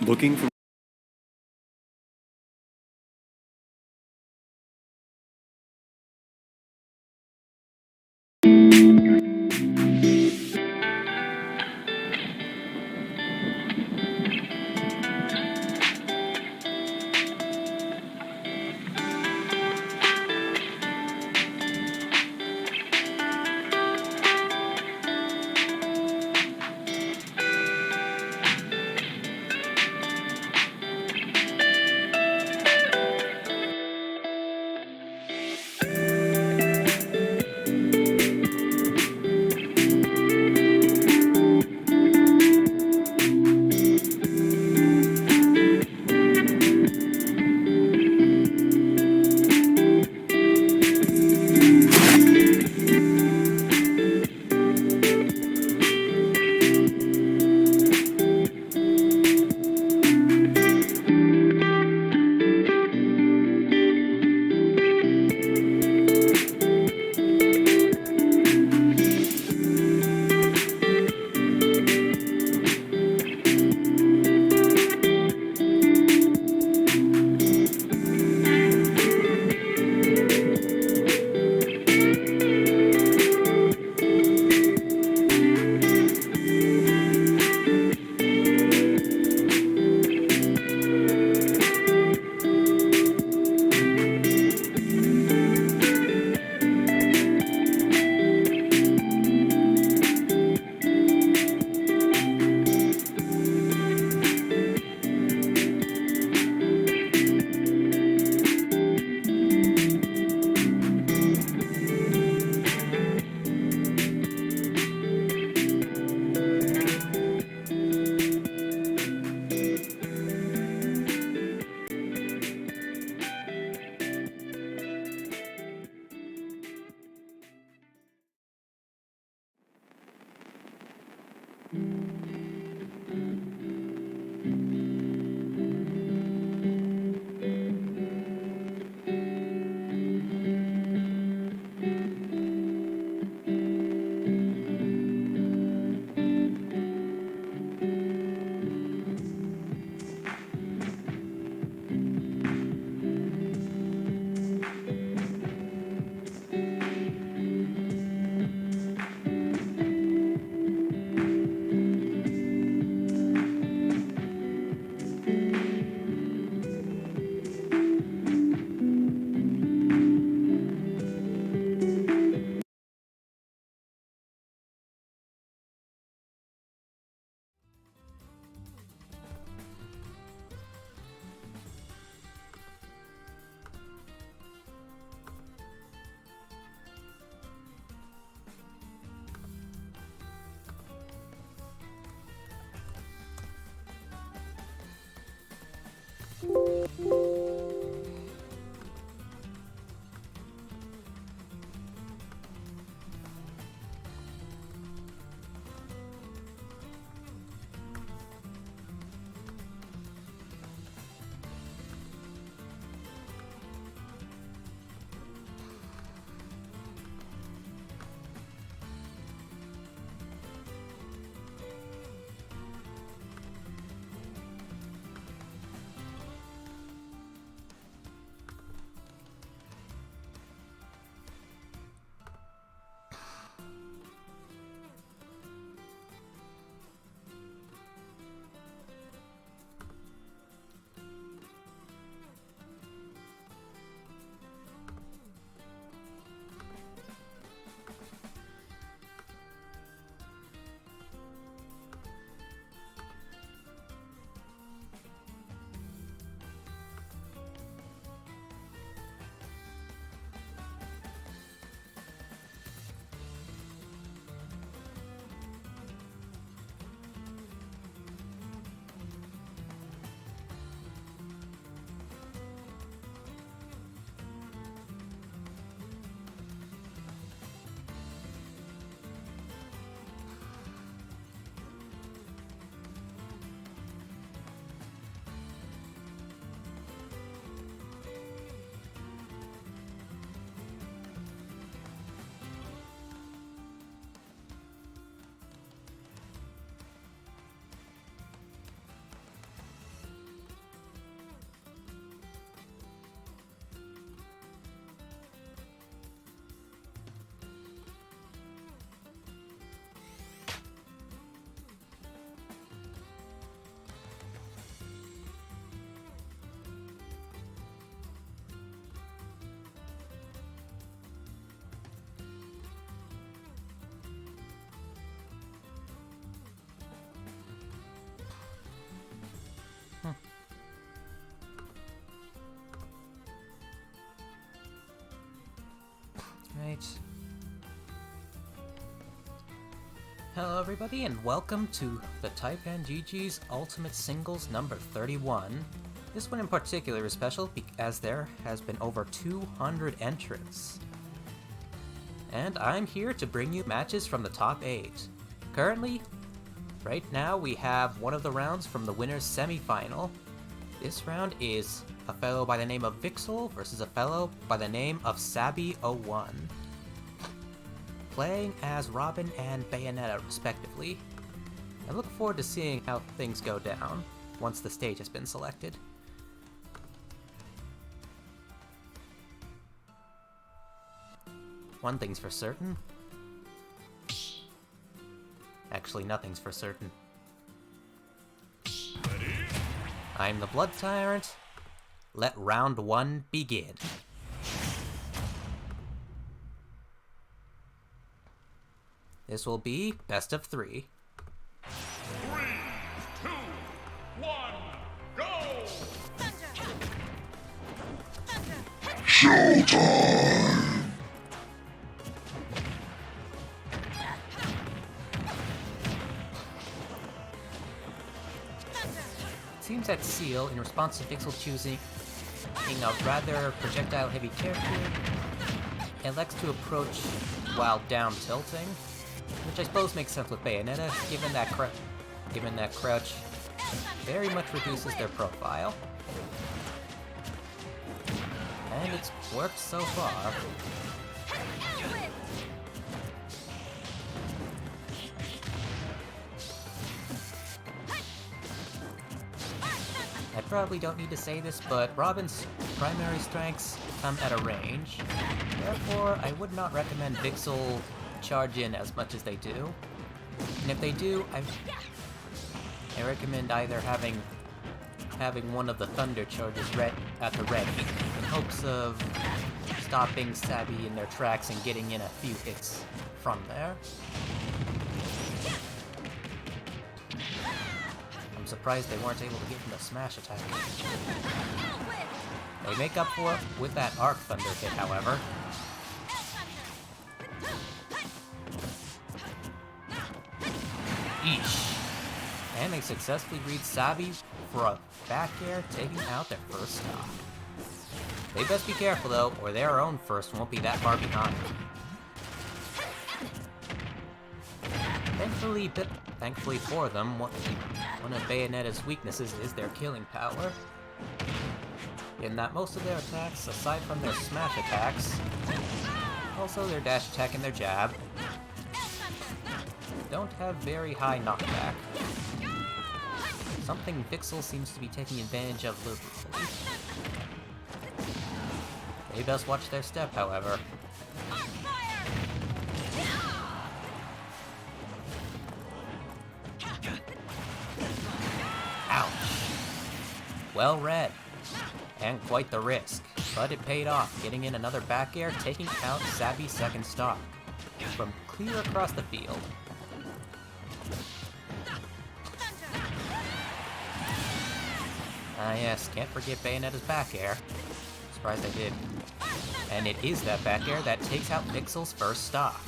looking for Hello everybody and welcome to the Taipan GG's Ultimate Singles number 31. This one in particular is special as there has been over 200 entrants. And I'm here to bring you matches from the top 8. Currently, right now we have one of the rounds from the winner's semi-final. This round is a fellow by the name of Vixel versus a fellow by the name of Sabby01. Playing as Robin and Bayonetta respectively. I look forward to seeing how things go down once the stage has been selected. One thing's for certain. Actually, nothing's for certain. I'm the Blood Tyrant. Let round 1 begin. This will be best of 3. 3, 2, 1, go! Showtime! It seems that Seal, in response to Vixel choosing a rather projectile-heavy character, elects to approach while down tilting, which I suppose makes sense with Bayonetta, given that crouch very much reduces their profile. And it's worked so far. I probably don't need to say this, but Robin's primary strengths come at a range. Therefore, I would not recommend Vixel charge in as much as they do. And if they do, I recommend either having one of the thunder charges at the ready, in hopes of stopping Sabby in their tracks and getting in a few hits from there. I'm surprised they weren't able to get in the smash attack. They make up for it with that arc thunder hit, however. Eesh. And they successfully read Sabby for a back air, taking out their first stock. They best be careful though, or their own first won't be that far behind. Thankfully for them, one of Bayonetta's weaknesses is their killing power. In that most of their attacks, aside from their smash attacks, also their dash attack and their jab, don't have very high knockback. Something Vixel seems to be taking advantage of liberally. They best watch their step, however. Ouch! Well read, and quite the risk, but it paid off, getting in another back air, taking out Sabby's second stock from clear across the field. Ah yes, can't forget Bayonetta's back air. Surprised I did. And it is that back air that takes out Vixel's first stock.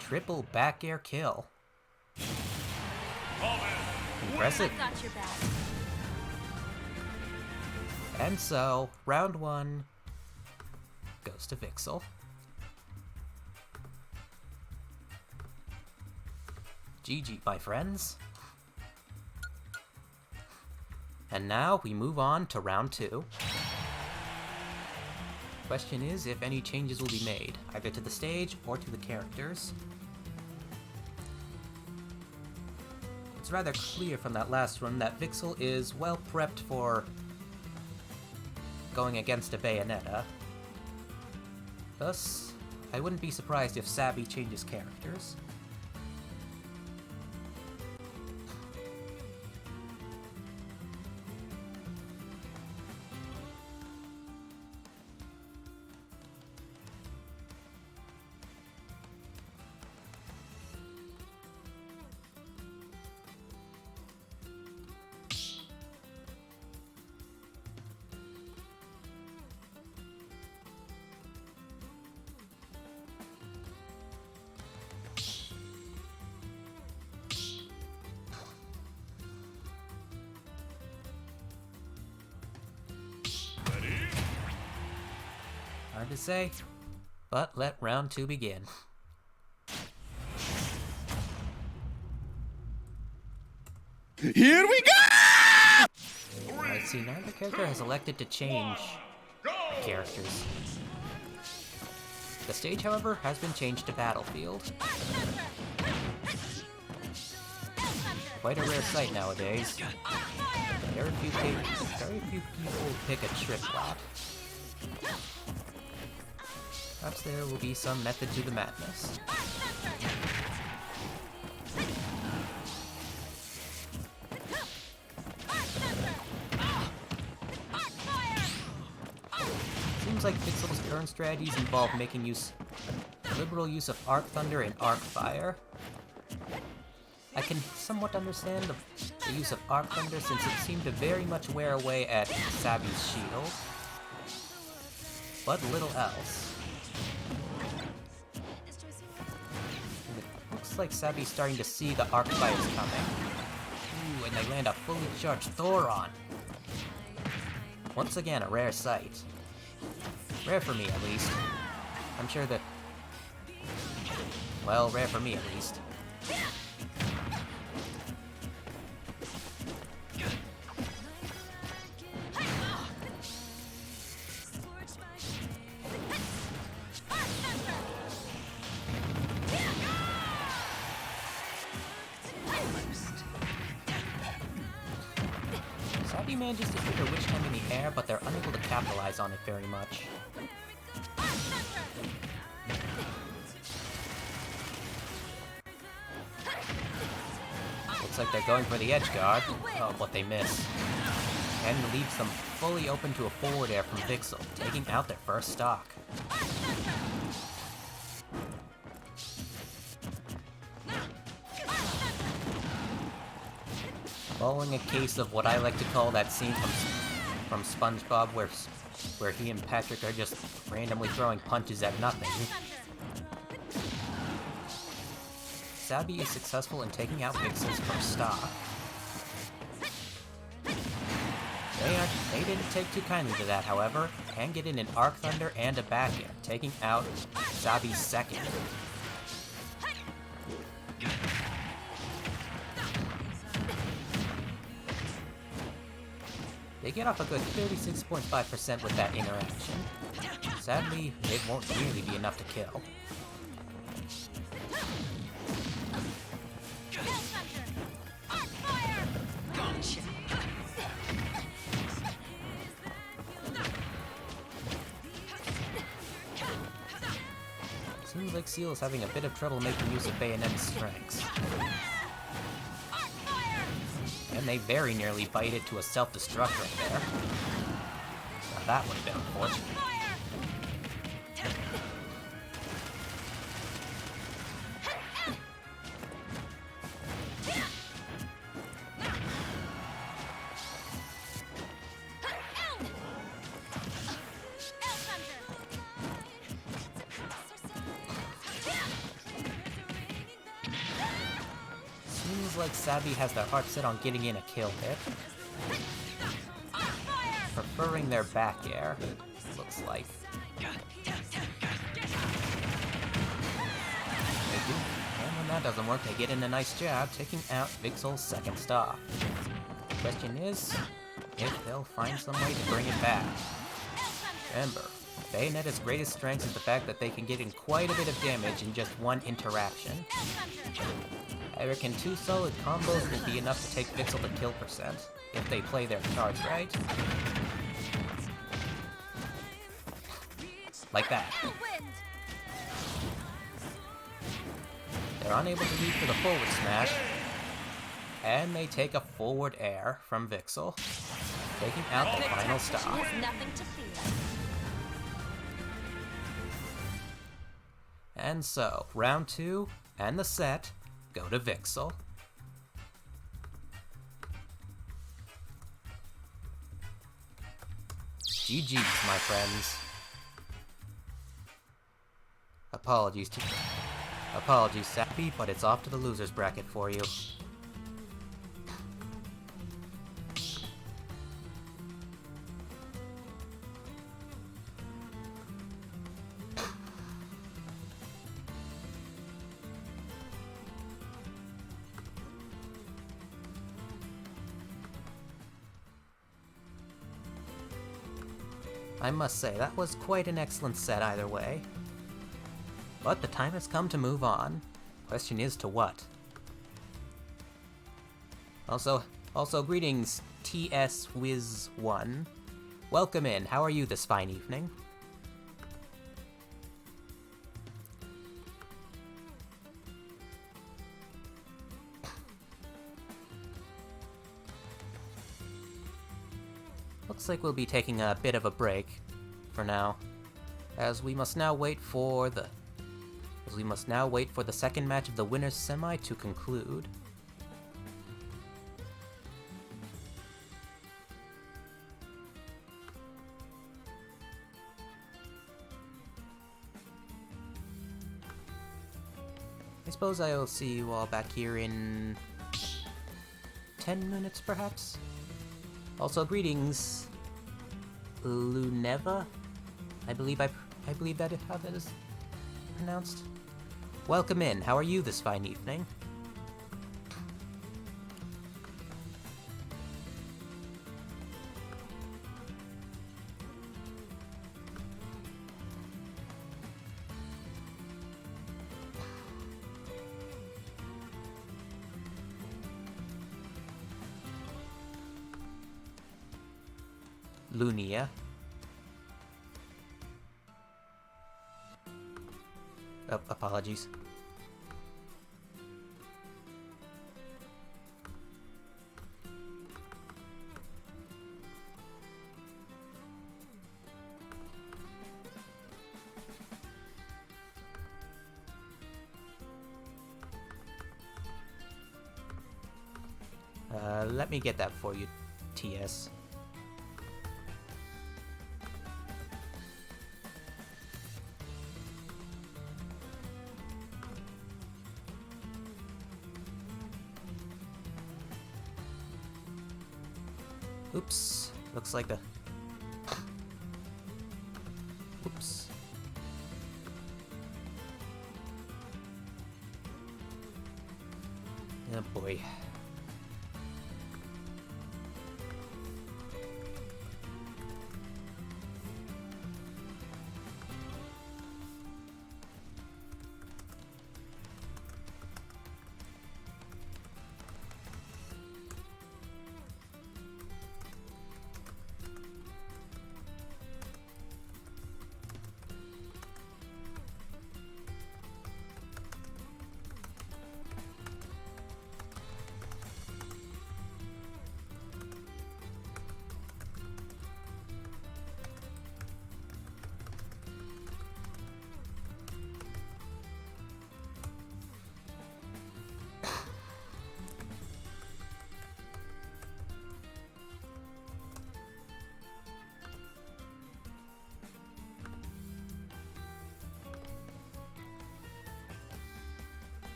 Triple back air kill. Impressive. Got your back. And so, round 1 goes to Vixel. GG, my friends. And now we move on to round 2. Question is if any changes will be made, either to the stage or to the characters. It's rather clear from that last run that Vixel is well prepped for going against a Bayonetta. Thus, I wouldn't be surprised if Sabby changes characters. Hard to say, but let round 2 begin. Here we go! I see neither character has elected to change characters. The stage, however, has been changed to Battlefield. Quite a rare sight nowadays. Very few people pick a trip lap. Perhaps there will be some method to the madness. Seems like Pixel's current strategies involve making liberal use of Arc Thunder and Arc Fire. I can somewhat understand the use of Arc Thunder since it seemed to very much wear away at Sabby's shield, but little else. Looks like Sabby's starting to see the Arc Fires coming. Ooh, and they land a fully charged Thoron. Once again, a rare sight. Rare for me, at least. I'm sure that... well, rare for me, at least. Sabby manages to trigger Witch Time in the air, but they're unable to capitalize on it very much. Looks like they're going for the edge guard. Oh, but they miss. And leaves them fully open to a forward air from Vixel, taking out their first stock. Following a case of what I like to call that scene from SpongeBob where he and Patrick are just randomly throwing punches at nothing. Sabby is successful in taking out Vixen's first stock. They didn't take too kindly to that, however, and get in an Arc Thunder and a back air, taking out Sabby's second. They get off a good 36.5% with that interaction. Sadly, it won't really be enough to kill. Seems like Seal is having a bit of trouble making use of Bayonet's strengths. And they very nearly bite it to a self-destruct right there. Now that would have been unfortunate. Seems like Sabby has their heart set on getting in a kill hit. Preferring their back air, looks like. They do. And when that doesn't work, they get in a nice jab, taking out Vixel's second stock. The question is, if they'll find some way to bring it back. Remember, Bayoneta's greatest strength is the fact that they can get in quite a bit of damage in just one interaction. I reckon 2 solid combos will be enough to take Vixel to kill percent, if they play their cards right. Like that. They're unable to lead for the forward smash. And they take a forward air from Vixel, taking out the final stop. Has nothing to fear. And so, round 2 and the set go to Vixel. GG's, my friends. Apologies, Sappy, but it's off to the losers bracket for you. I must say, that was quite an excellent set either way. But the time has come to move on. Question is to what? Also greetings, TS Wiz 1. Welcome in, how are you this fine evening? Looks like we'll be taking a bit of a break for now, as we must now wait for the second match of the winner's semi to conclude. I suppose I'll see you all back here in 10 minutes, perhaps? Also, greetings, Luneva. I believe that is how that is pronounced. Welcome in. How are you this fine evening? Lunia. Oh, apologies. Let me get that for you, TS. Oops, looks like the... Oops. Oh boy.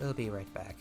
We'll be right back.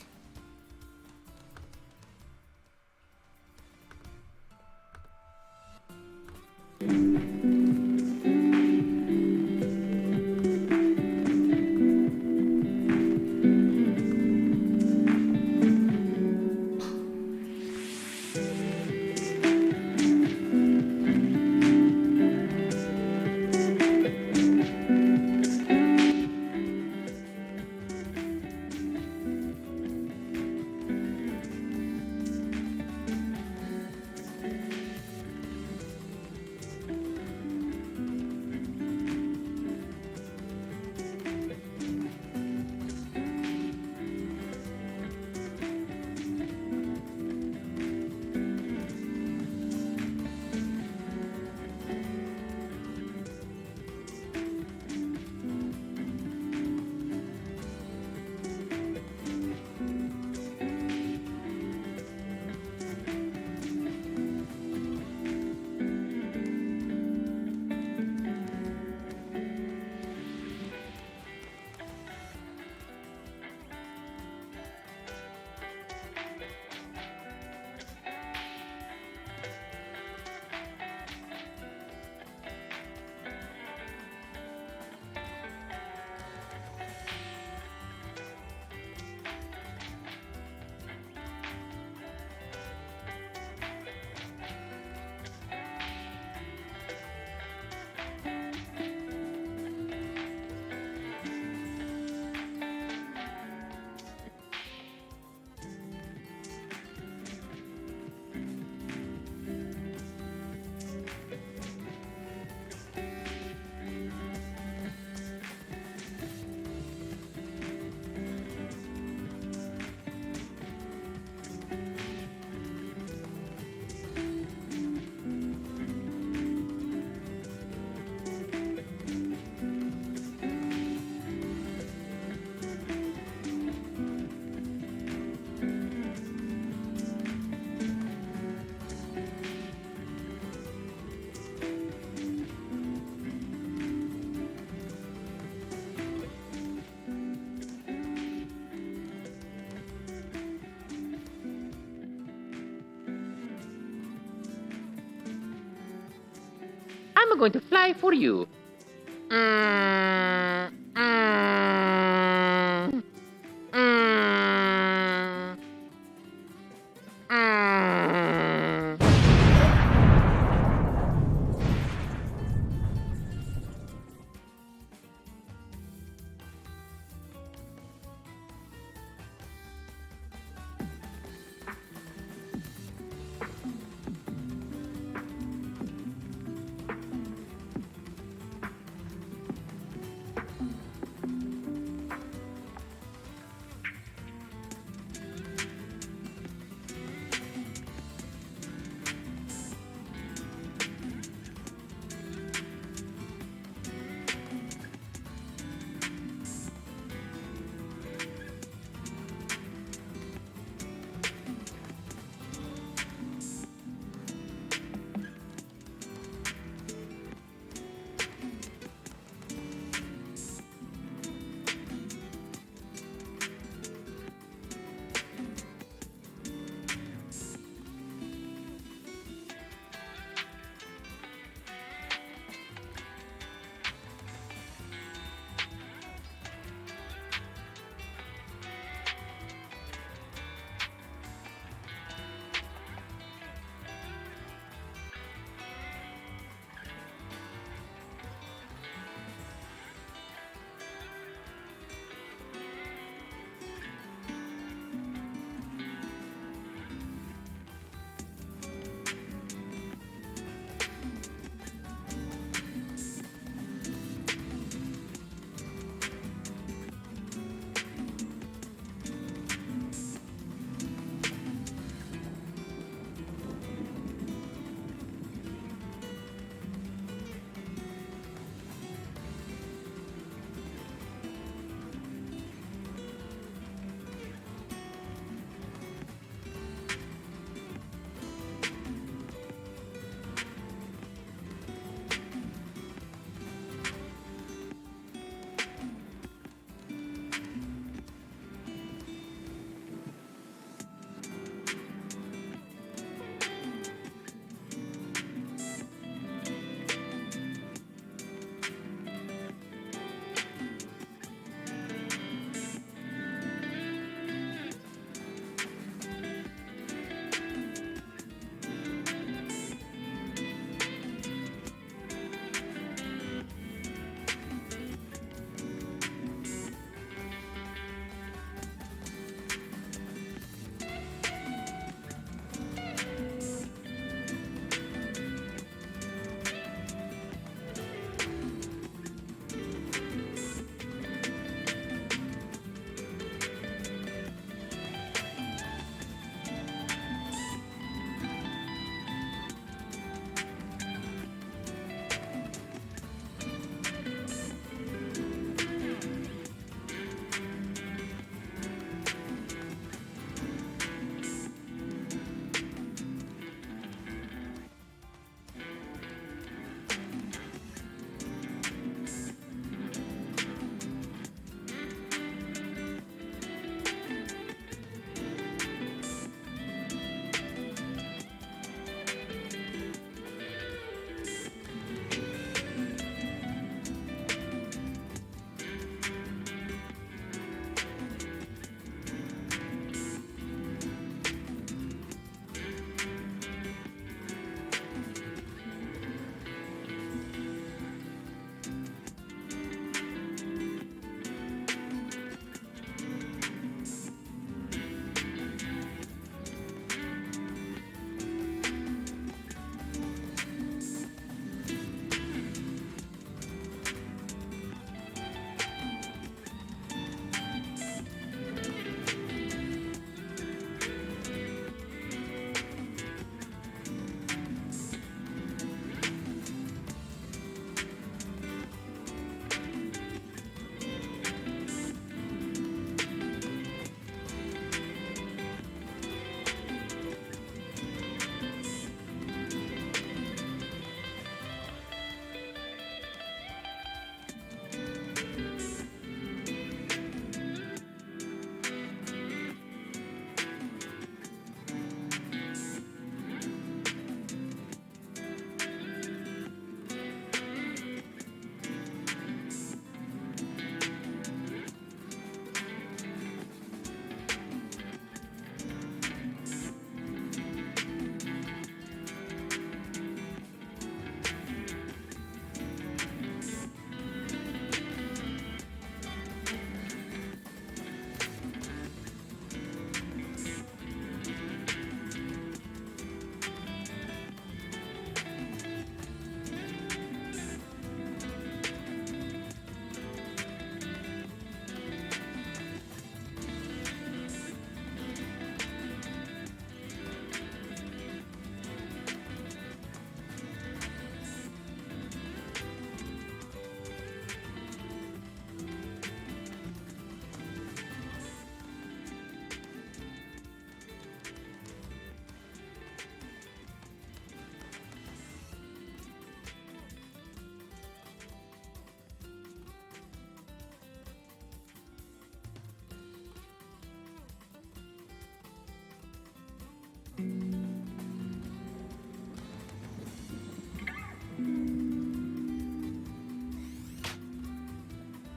I'm going to fly for you. Mm, mm, mm, mm.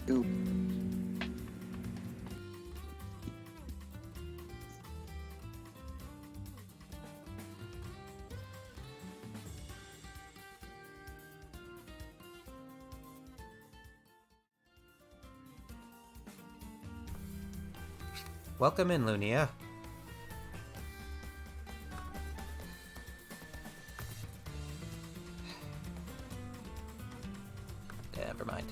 Yo. Welcome in, Lunia. Never mind.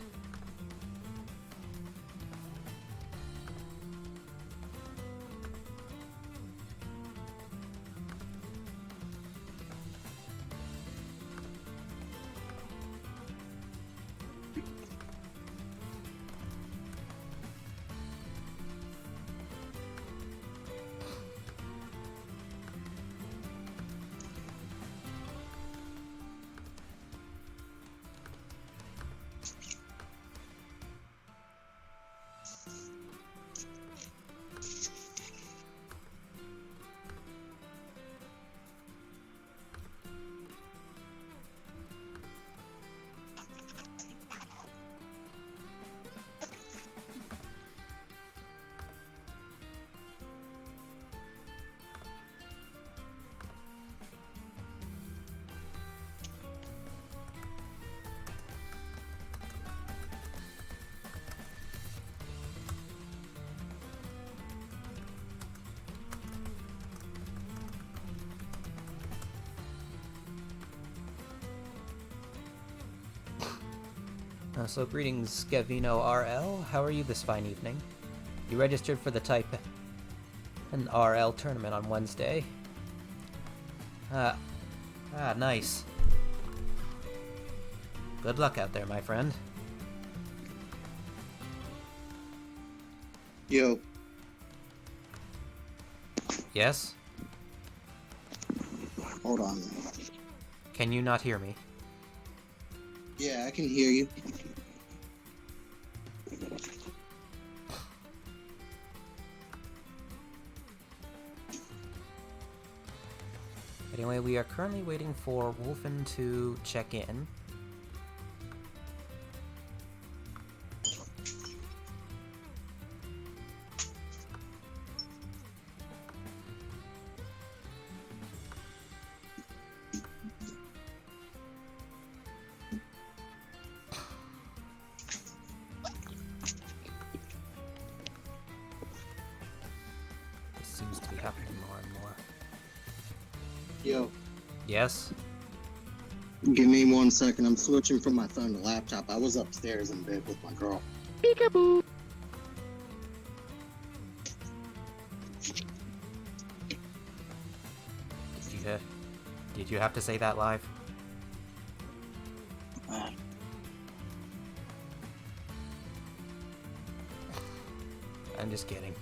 So greetings, Gavino RL. How are you this fine evening? You registered for the Taipan RL tournament on Wednesday. Nice. Good luck out there, my friend. Yo. Yes? Hold on. Can you not hear me? Yeah, I can hear you. Anyway, we are currently waiting for Wolfen to check in. This seems to be happening more and more. Yo. Yes? Give me 1 second. I'm switching from my phone to laptop. I was upstairs in bed with my girl. Peekaboo. Did you have to say that live? I'm just kidding.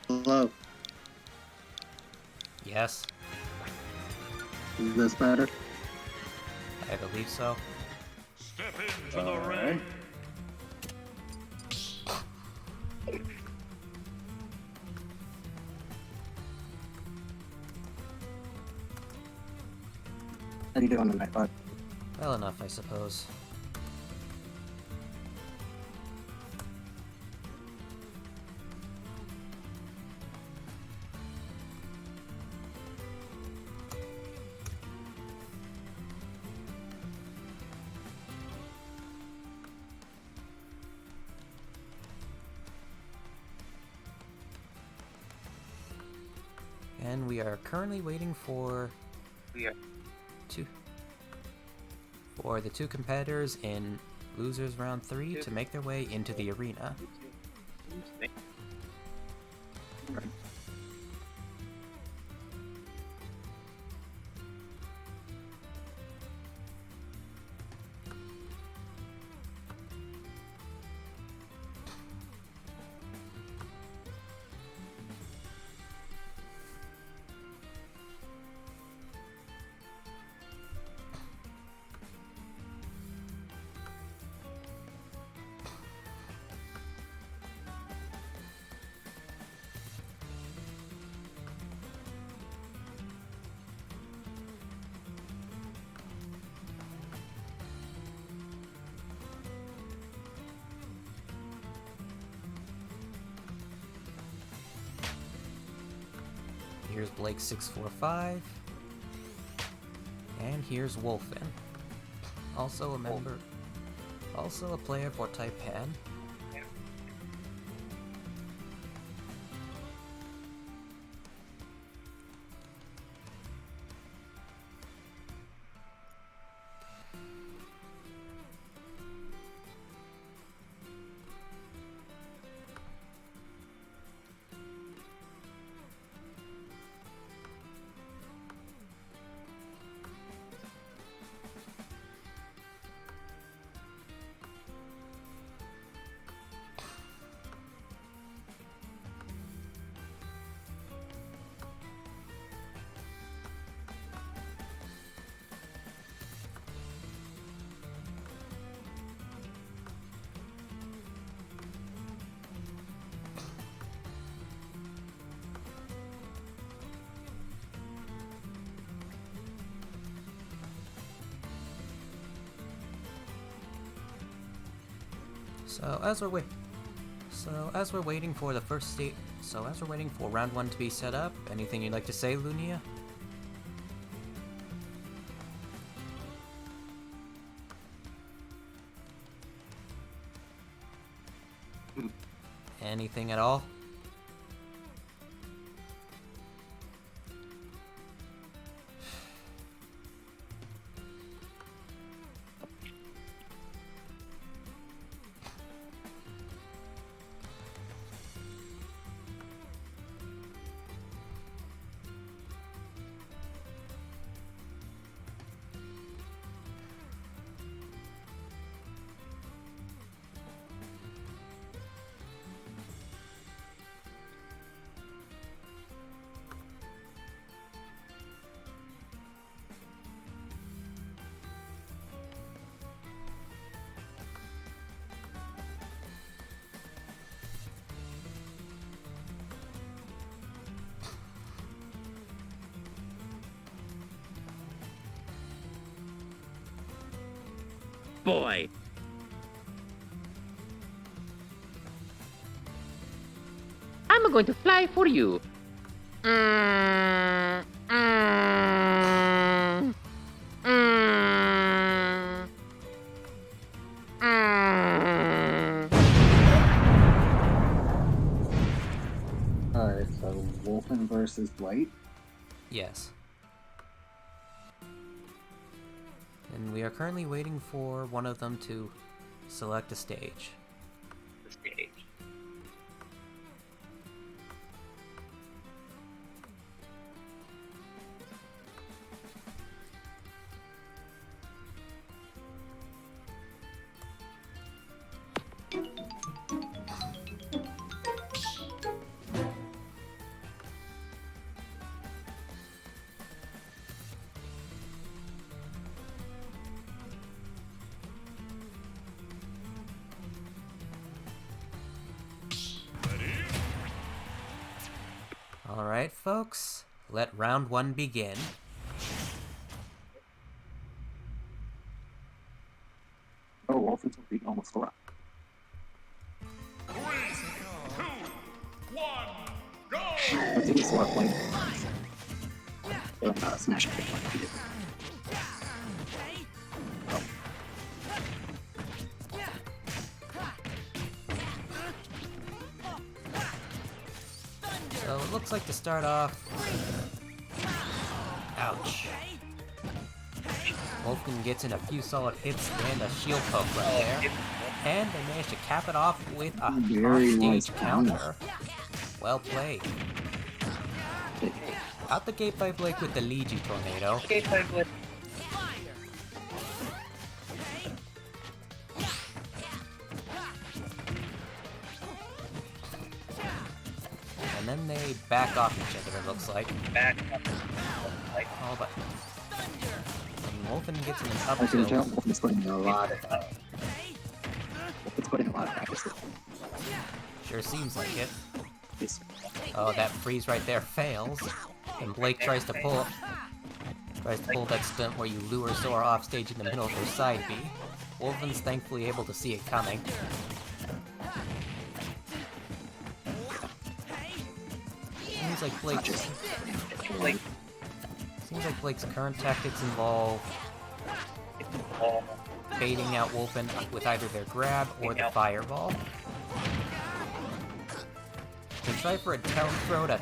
Hello. Yes, Is this better? I believe so. Step into the ring. How you doing tonight, bud? Well enough, I suppose. And we are currently waiting for two for the two competitors in losers round 3 to make their way into the arena. Here's Blake 645. And here's Wolfen. Also a member. Also a player for Taipan. So as we're waiting for the first state, as we're waiting for round 1 to be set up, anything you'd like to say, Lunia? Anything at all? Boy. I'm going to fly for you. Mm, mm, mm, mm. Alright, so Wolfen versus Blight. Yes. And we are currently waiting for one of them to select a stage. Alright, folks, let round 1 begin. Oh, Wolfen's almost left. 3, 2, 1, go! I think it's left lane. Smash it. So it looks like to start off, Ouch. Wolfen gets in a few solid hits and a shield poke right there. And they manage to cap it off with a Very nice offstage counter. Well played. Out the gate by Blake with the Legion Tornado. And then they back off each other, it looks like. Oh, but... And Wolfen gets in an up I can tell tilt. Wolfen's putting in a lot of Wolfen's putting a lot of practice. Sure seems like it. This Oh, that freeze right there fails. And Blake tries to pull that stunt where you lure Sora off stage in the middle of their side B. Wolfen's thankfully able to see it coming. Seems like Blake's current tactics involve baiting out Wolfen with either their grab or the fireball. They try for a down throw to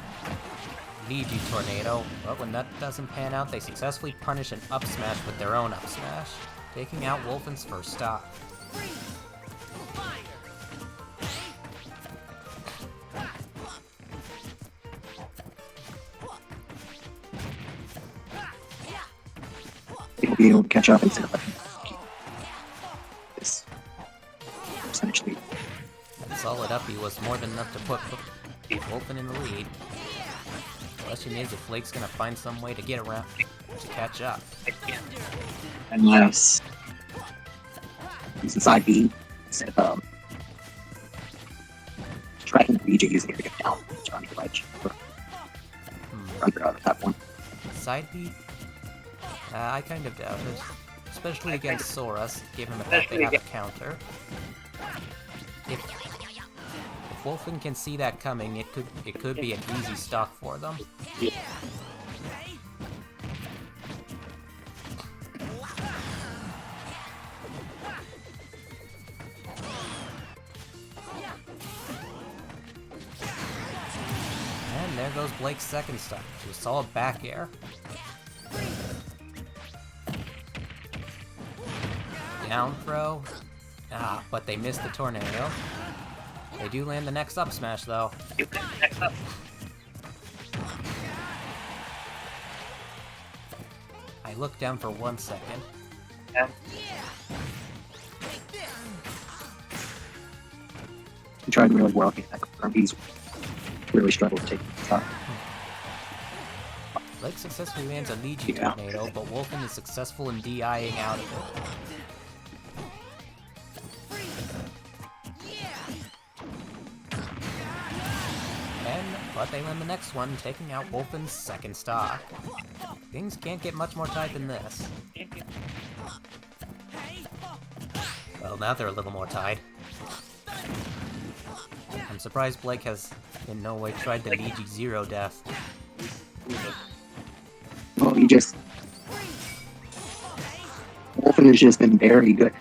Legion Tornado, but when that doesn't pan out, they successfully punish an up smash with their own up smash, taking out Wolfen's first stop. He'll be able to catch up and this essentially. That solid uppie was more than enough to put Wolfen in the lead. The question is if Blake's gonna find some way to get around to catch up. Nice. He's inside B. Instead of tracking BJ using it to get down. Trying to ledge. Under out of that one. Side B? I kind of doubt it. Especially against Sora's, given the fact they have a counter. If Wolfen can see that coming, it could be an easy stock for them. And there goes Blake's second stock, to a solid back air. Down throw. Ah, but they missed the tornado. They do land the next up smash, though. I looked down for 1 second. He tried really well getting that confirmed. He's really struggled to take the top. Blake successfully lands a Legion Yeah. Tornado, but Wolfen is successful in DIing out of it. But they win the next one, taking out Wolfen's second stock. Things can't get much more tight than this. Well, now they're a little more tied. I'm surprised Blake has in no way tried the Legion Zero Death. Well, Wolfen has just been very good.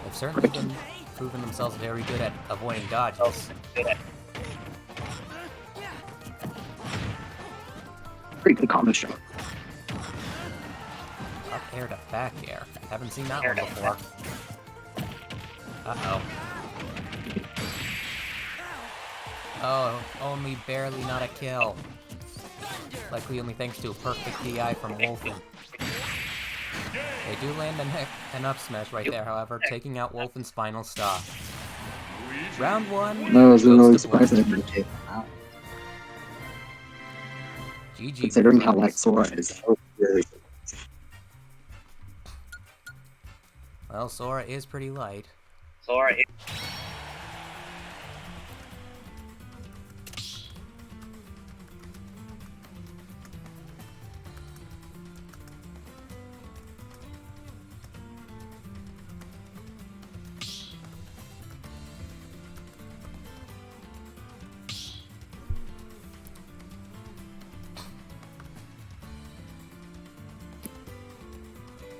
They've certainly been proven themselves very good at avoiding dodges. Pretty good combo shot. Up air to back air. Haven't seen that one before. Uh-oh. Oh, only barely not a kill. Likely only thanks to a perfect DI from Wolfen. They do land an up smash right there, however, taking out Wolfen's final stop. Round 1. No, I was goes really to surprised that Blake. it didn't wow. GG. Considering how light Blake. Sora is, that was really Well, Sora is pretty light.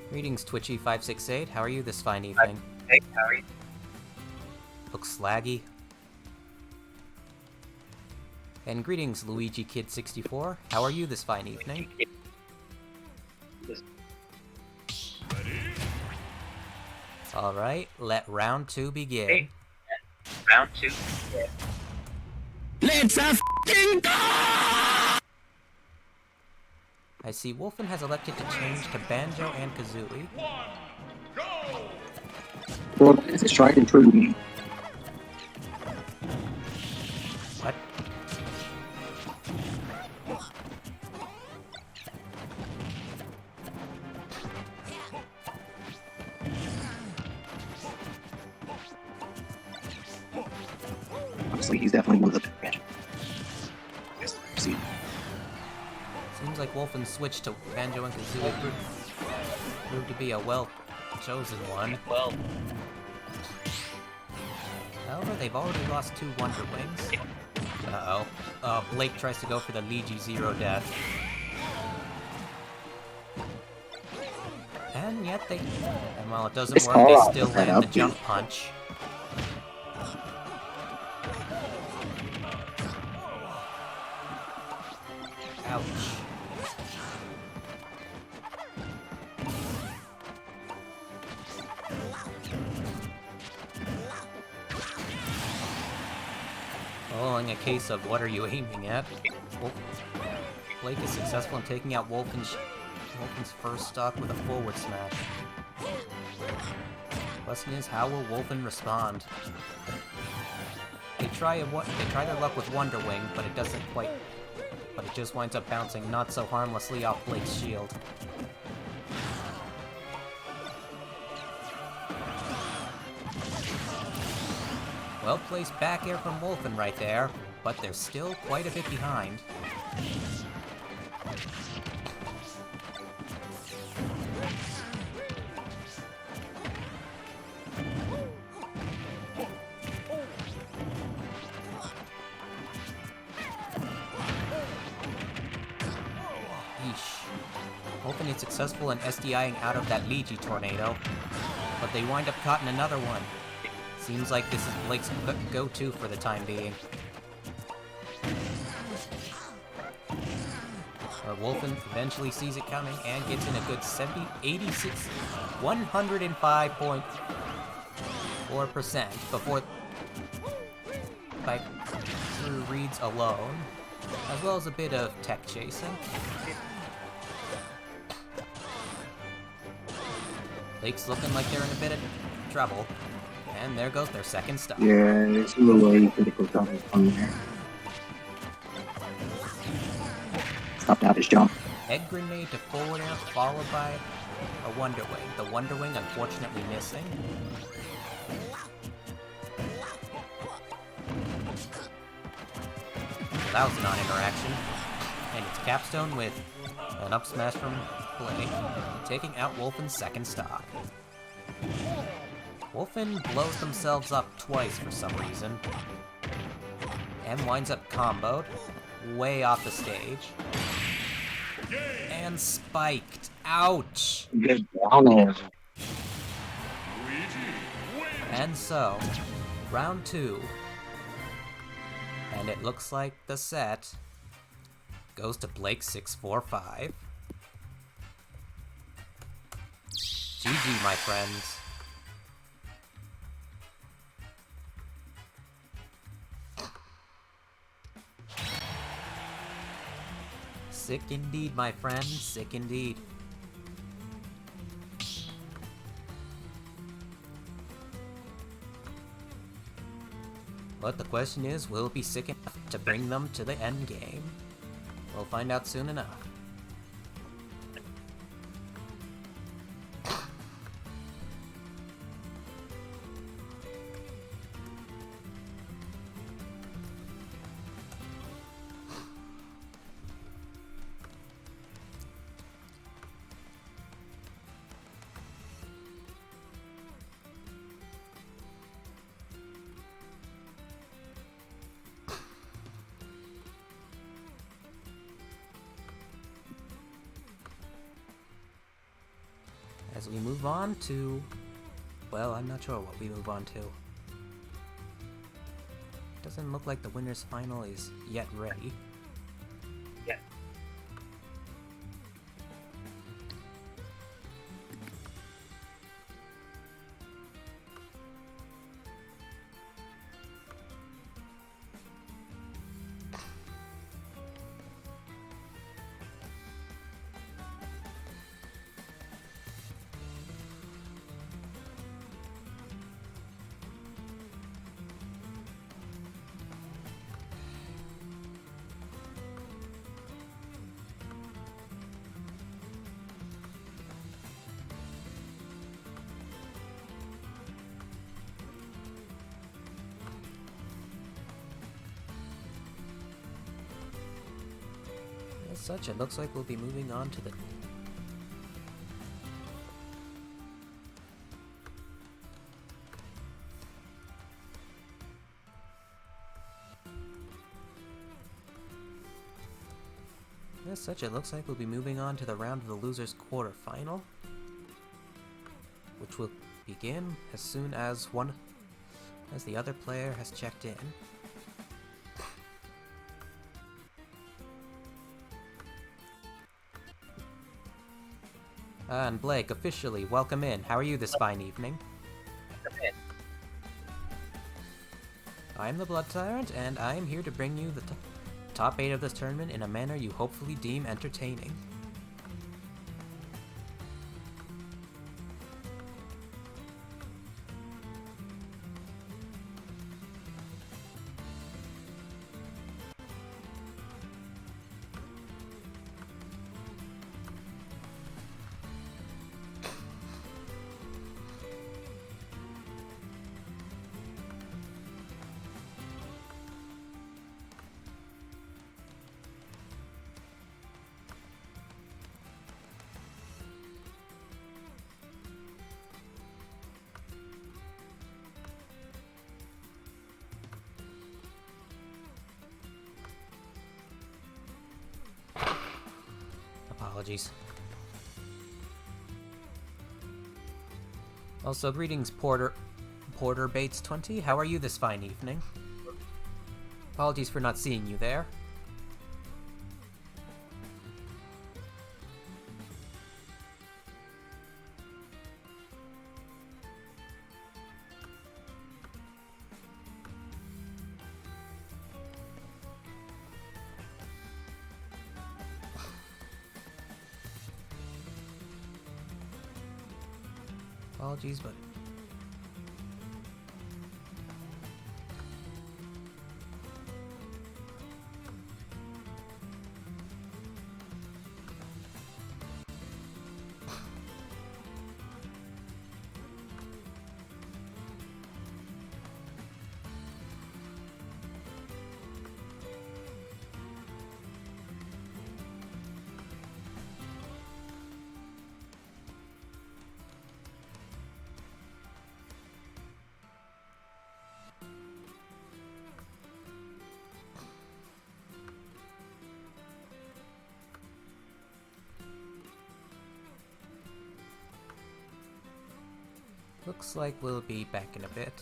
Greetings, Twitchy568. How are you this fine evening? Hey, Harry. Looks slaggy. And greetings, Luigi Kid 64. How are you this fine evening? Alright, let round 2 begin. Round 2. Let's f***ing go! I see Wolfen has elected to change to Banjo and Kazooie. Well, this is tried and true me. What? Honestly, he's definitely one of the best. Yes, see. Seems like Wolfen's switch to Banjo and Kazooie proved to be a well-chosen one. Well, However, they've already lost 2 Wonder Wings. Uh-oh. Blake tries to go for the Luigi Zero Death. And yet they... And while it doesn't This work, all they out still with that land the upbeat. jump punch. Ouch. Oh, in a case of what are you aiming at? Well, Blake is successful in taking out Wolfen's first stock with a forward smash. Question is, how will Wolfen respond? They try their luck with Wonder Wing, but it doesn't quite. But it just winds up bouncing not so harmlessly off Blake's shield. Well placed back air from Wolfen right there, but they're still quite a bit behind. Yeesh. Wolfen is successful in SDIing out of that Luigi tornado, but they wind up caught in another one. Seems like this is Blake's go-to for the time being. Wolfen eventually sees it coming and gets in a good 86, 105.4% before by through reads alone, as well as a bit of tech chasing. Blake's looking like they're in a bit of trouble. And there goes their second stop. Yeah, there's no way critical coming from there. Stopped out his jump. Egg grenade to forward air, followed by a Wonder Wing. The Wonder Wing unfortunately missing. So that was a non-interaction. And it's capstone with an up smash from Blake, taking out Wolfen's second stock. Wolfen blows themselves up twice for some reason, and winds up comboed, way off the stage, and spiked. Ouch! Good down there. And so, round 2, and it looks like the set goes to Blake 645. GG, my friends. Sick indeed, my friend. Sick indeed. But the question is, will it be sick enough to bring them to the end game? We'll find out soon enough. As we move on to... Well, I'm not sure what we move on to. Doesn't look like the winner's final is yet ready. As such, it looks like we'll be moving on to the... As such, it looks like we'll be moving on to the round of the losers quarterfinal, which will begin as soon as the other player has checked in. And Blake, officially, welcome in. How are you this fine evening? I'm the Blood Tyrant, and I am here to bring you the top 8 of this tournament in a manner you hopefully deem entertaining. Apologies. Also, greetings, Porter Bates 20. How are you this fine evening? Apologies for not seeing you there. Apologies, but... Looks like we'll be back in a bit.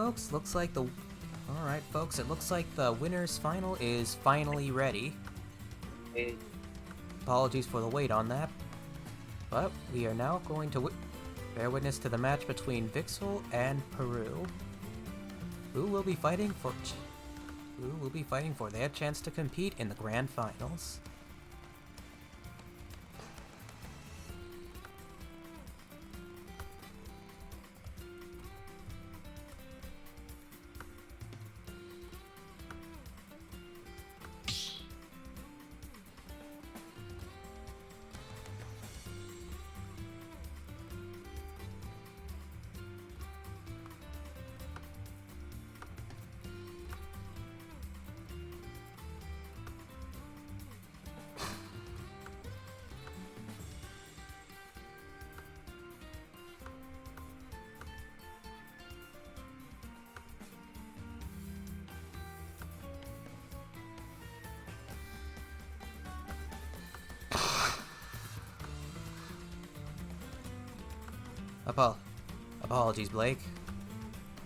folks, looks like the... Alright, folks, it looks like the winner's final is finally ready. Apologies for the wait on that. But we are now going to bear witness to the match between Vixel and Peru, who will be fighting for their chance to compete in the grand finals. Apologies, Blake.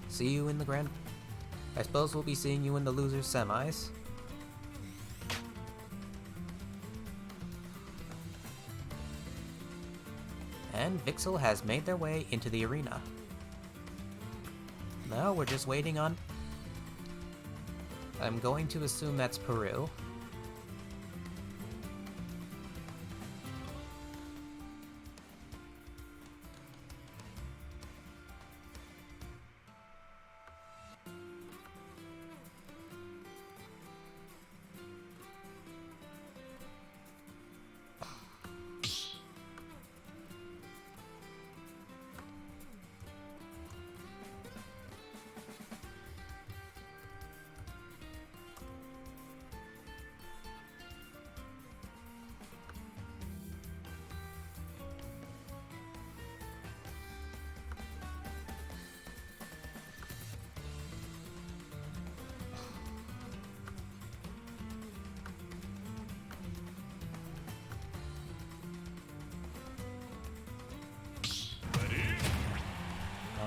See you in the grand... I suppose we'll be seeing you in the losers semis. And Vixel has made their way into the arena. Now we're just waiting on... I'm going to assume that's Peru.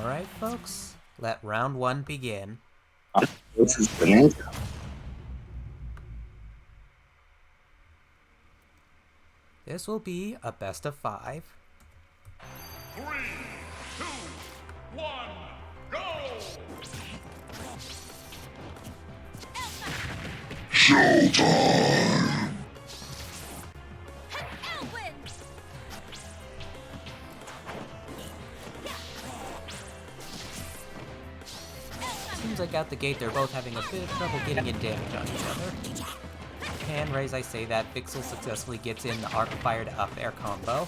Alright, folks, let round one begin. This is bonanza. This will be a best of 5. 3, 2, 1, go! Seems like out the gate they're both having a bit of trouble getting in damage on each other. Hand raise, I say that, Vixel successfully gets in the arc fire to up air combo.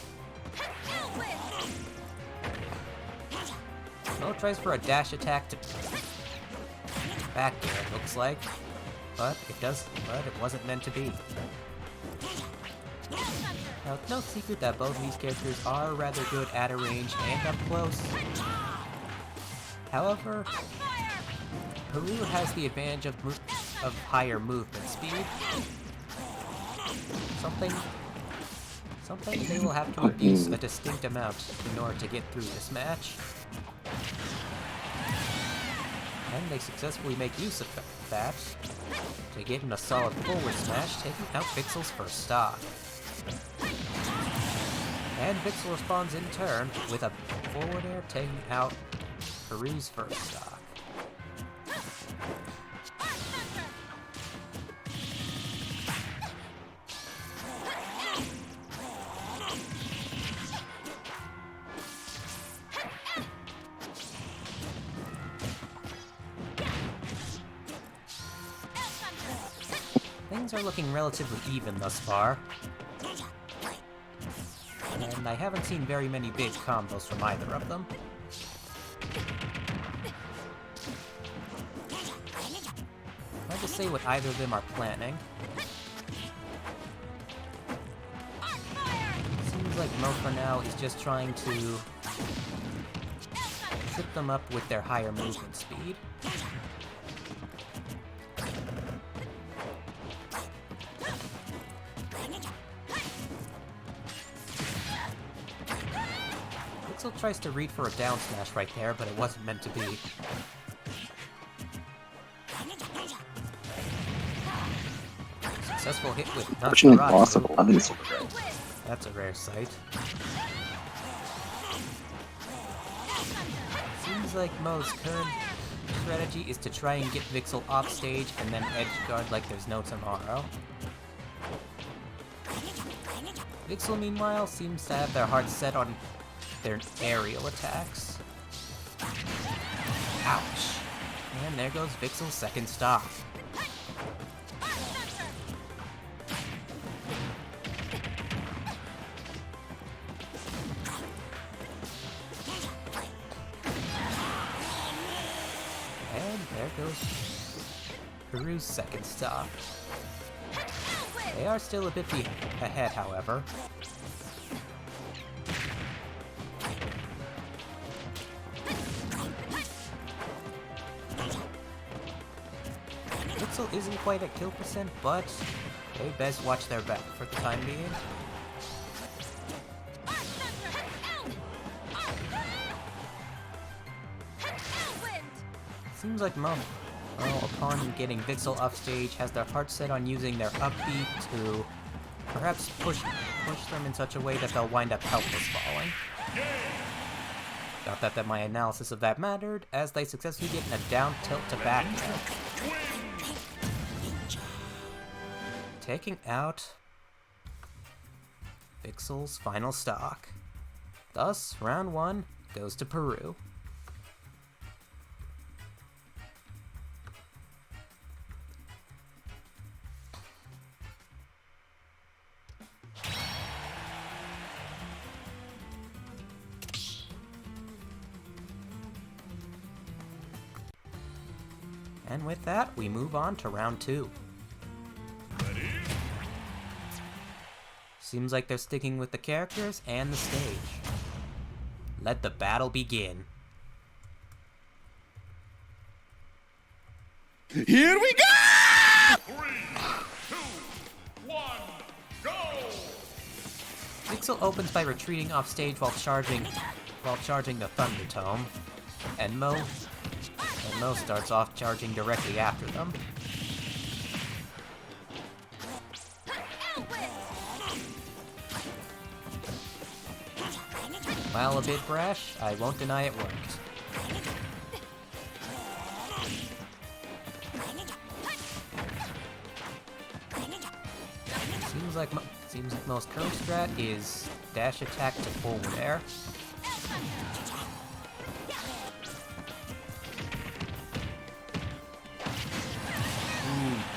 Mo tries for a dash attack to back air, it looks like. But it wasn't meant to be. Now, it's no secret that both of these characters are rather good at a range and up close. However, Peru has the advantage of higher movement speed. Something they will have to abuse a distinct amount in order to get through this match. And they successfully make use of that to get in a solid forward smash, taking out Vixel's first stock. And Vixel responds in turn with a forward air, taking out Peru's first stock. Things are looking relatively even thus far. And I haven't seen very many big combos from either of them. Hard to say what either of them are planning. Seems like Mo for now is just trying to trip them up with their higher movement speed. Vixel tries to read for a down smash right there, but it wasn't meant to be. Successful hit with Fortunately, Nosferatu. loss of 11 silver. That's a rare sight. Seems like Mo's current strategy is to try and get Vixel off stage and then edge guard like there's no tomorrow. Vixel, meanwhile, seems to have their hearts set on their aerial attacks. Ouch. And there goes Vixel's second stock. And there goes Peru's second stop. They are still a bit ahead, however. Vixel isn't quite at kill percent, but they best watch their back for the time being. Seems like Mo, upon getting Vixel off stage, has their heart set on using their upbeat to perhaps push them in such a way that they'll wind up helpless falling. Not that my analysis of that mattered, as they successfully get in a down tilt to back air. Taking out Vixel's final stock. Thus, round 1 goes to Peru. And with that, we move on to round 2. Seems like they're sticking with the characters and the stage. Let the battle begin. Here we go! 3, 2, 1, go! Vixel opens by retreating off stage while charging the Thunder Tome, and Mo starts off charging directly after them. While a bit brash, I won't deny it worked. Seems like most current strat is dash attack to forward air.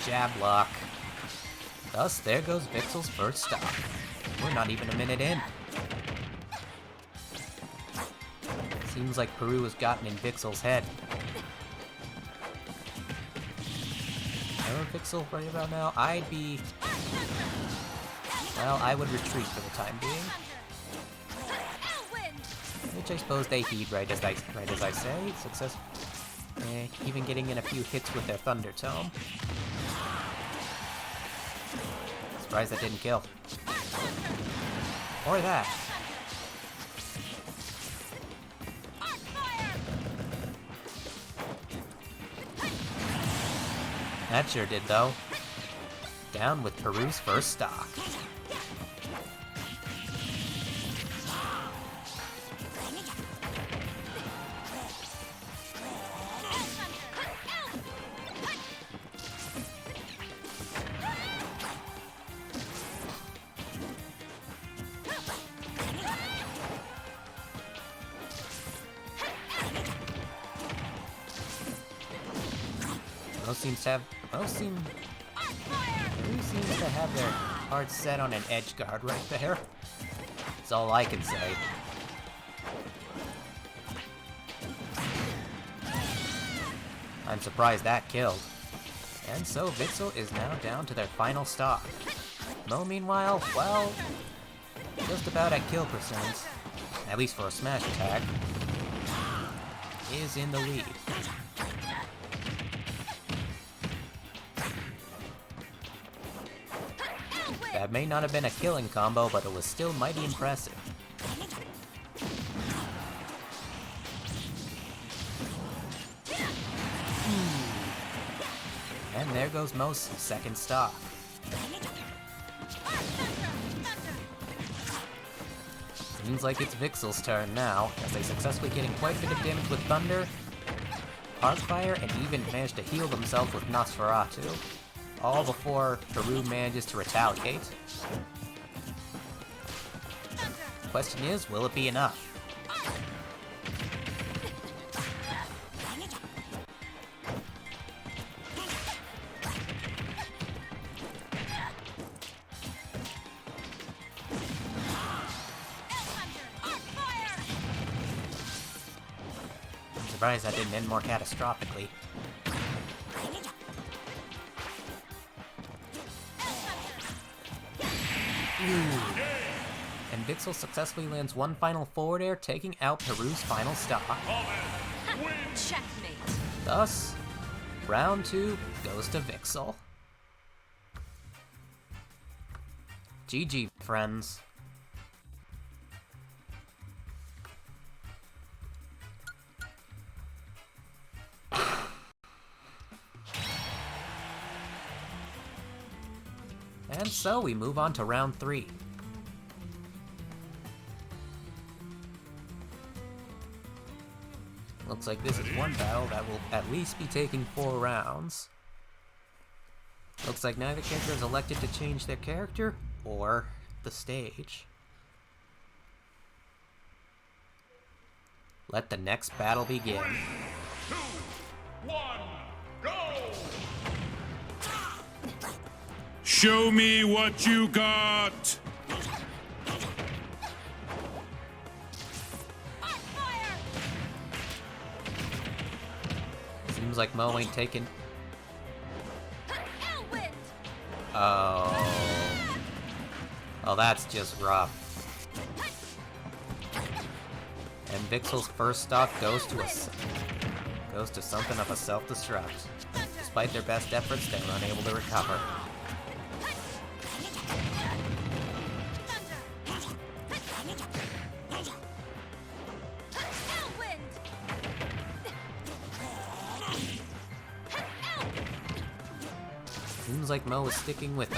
Jab lock. Thus, there goes Vixel's first stop. We're not even a minute in. Seems like Peru has gotten in Vixel's head. Vixel right about now, I would retreat for the time being. Which I suppose they heed right as I say. Success, even getting in a few hits with their Thunder Tome. Surprised that didn't kill. Or that. That sure did, though. Down with Peru's first stock. Peru seems to have their heart set on an edge guard right there. That's all I can say. I'm surprised that killed. And so Vixel is now down to their final stock. Mo, meanwhile, well, just about at kill percent, at least for a smash attack, is in the lead. That may not have been a killing combo, but it was still mighty impressive. And there goes Mo's second stock. Seems like it's Vixel's turn now, as they successfully getting quite a bit of damage with Thunder, Arcfire, and even managed to heal themselves with Nosferatu. All before Peru manages to retaliate. Question is, will it be enough? Surprised that didn't end more catastrophically. Ooh. And Vixel successfully lands one final forward air, taking out Peru's final stock. Checkmate. Thus, round 2 goes to Vixel. GG, friends. And so we move on to round 3. Looks like this is one battle that will at least be taking 4 rounds. Looks like neither character is elected to change their character or the stage. Let the next battle begin. 3, 2, 1, go! Show me what you got! Seems like Mo ain't taking... Oh. Oh, that's just rough. And Vixel's first stock goes to something of a self-destruct. Despite their best efforts, they're unable to recover. Seems like Mo is sticking with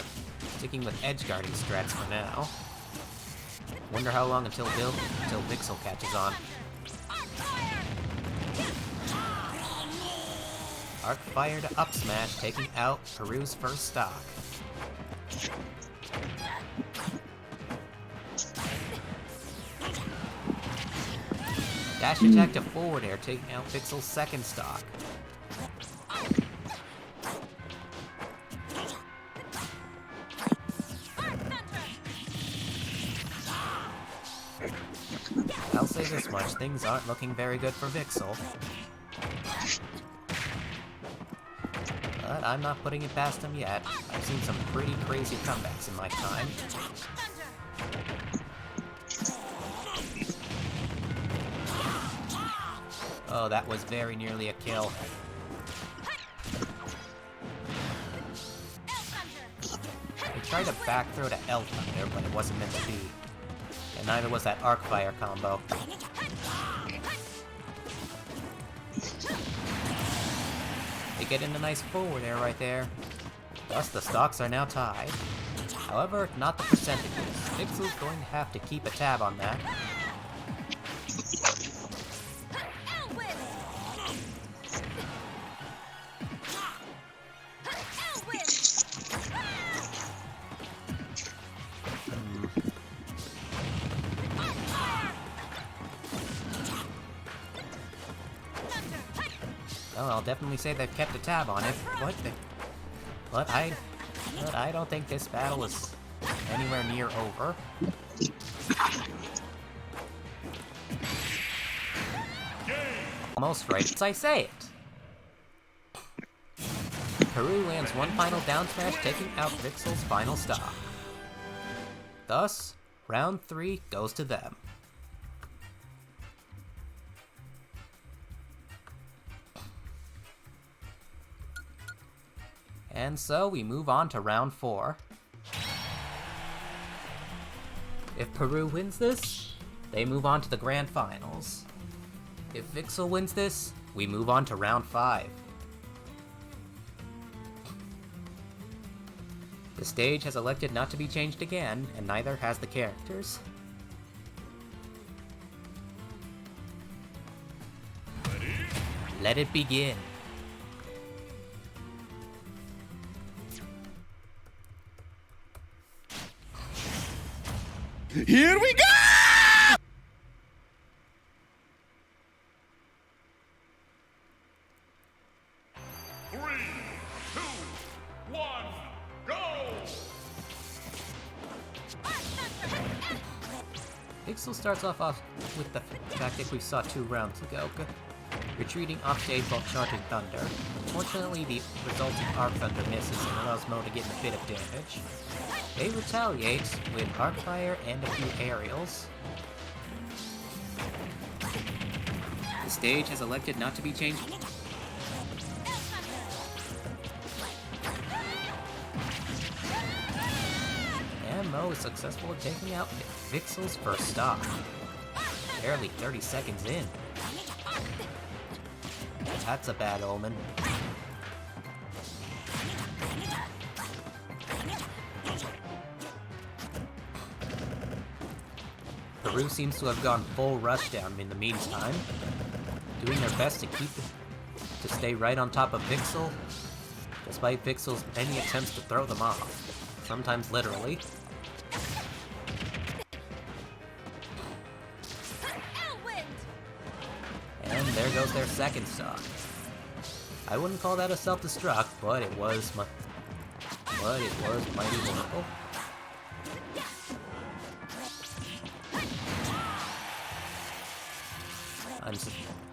edge guarding strats for now. Wonder how long until Vixel catches on. Arcfire to up smash, taking out Peru's first stock. Dash attack to forward air, taking out Vixel's second stock. I'll say this much, things aren't looking very good for Vixel. But I'm not putting it past him yet. I've seen some pretty crazy comebacks in my time. Oh, that was very nearly a kill. He tried a back throw to L Thunder, but it wasn't meant to be. And neither was that Arcfire combo. They get in a nice forward air right there. Thus, the stocks are now tied. However, not the percentages. Vixel's going to have to keep a tab on that. Well, I'll definitely say they've kept a tab on it, but I don't think this battle is anywhere near over. Almost right as I say it. Peru lands one final down smash, taking out Vixel's final stock. Thus, round 3 goes to them. And so we move on to round 4. If Peru wins this, they move on to the grand finals. If Vixel wins this, we move on to round 5. The stage has elected not to be changed again, and neither has the characters. Let it begin. Here we go! 3, 2, 1, go! Pixel starts off with the tactic we saw 2 rounds ago, retreating off stage while charging Thunder. Unfortunately, the resulting Arc Thunder misses and allows Mo to get a bit of damage. They retaliate with Arc Fire and a few aerials. The stage has elected not to be changed. And Mo is successful in taking out Vixel's first stock. Barely 30 seconds in. That's a bad omen. Peru seems to have gone full rushdown in the meantime, doing their best to stay right on top of Vixel, despite Vixel's many attempts to throw them off, sometimes literally. And there goes their second stock. I wouldn't call that a self-destruct, but it was mighty horrible.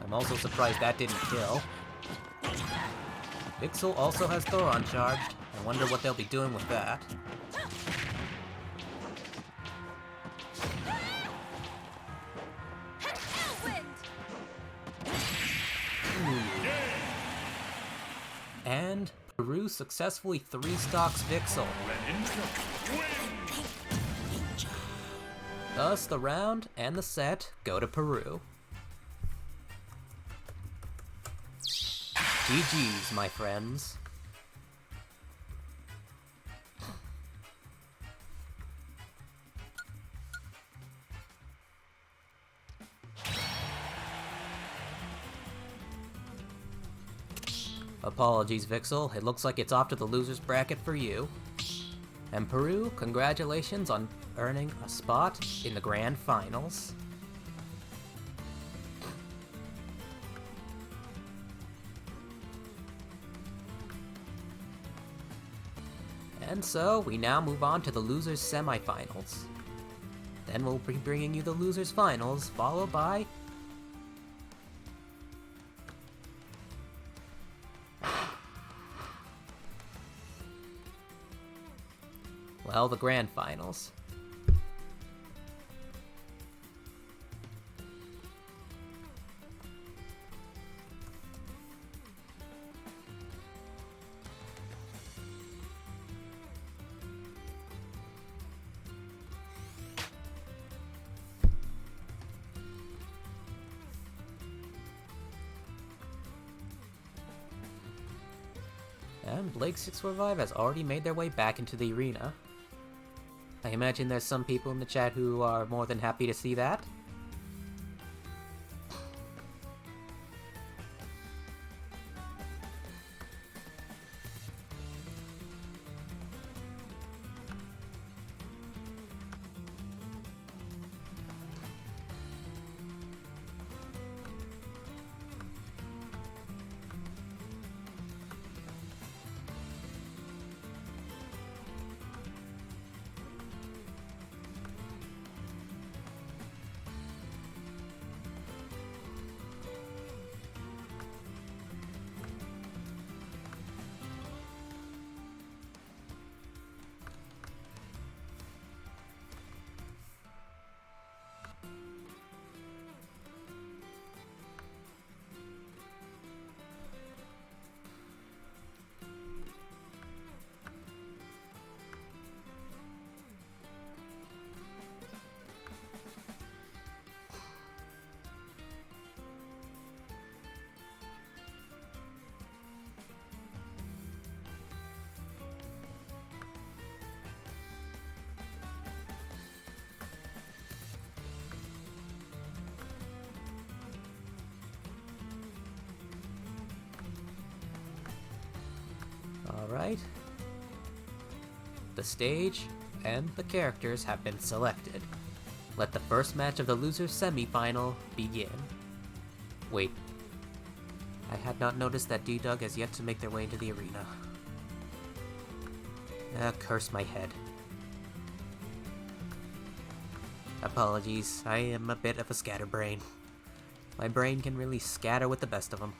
I'm also surprised that didn't kill. Vixel also has Thoron charged. I wonder what they'll be doing with that. And Peru successfully 3-stocks Vixel. Thus, the round and the set go to Peru. GG's, my friends. Apologies, Vixel. It looks like it's off to the loser's bracket for you. And Peru, congratulations on earning a spot in the grand finals. And so, we now move on to the losers' semifinals. Then we'll be bringing you the losers' finals, followed by well, the grand finals. And Blake 645 has already made their way back into the arena. I imagine there's some people in the chat who are more than happy to see that. Alright. The stage and the characters have been selected. Let the first match of the loser's semi-final begin. Wait. I had not noticed that D-Dog has yet to make their way into the arena. Curse my head. Apologies, I am a bit of a scatterbrain. My brain can really scatter with the best of them.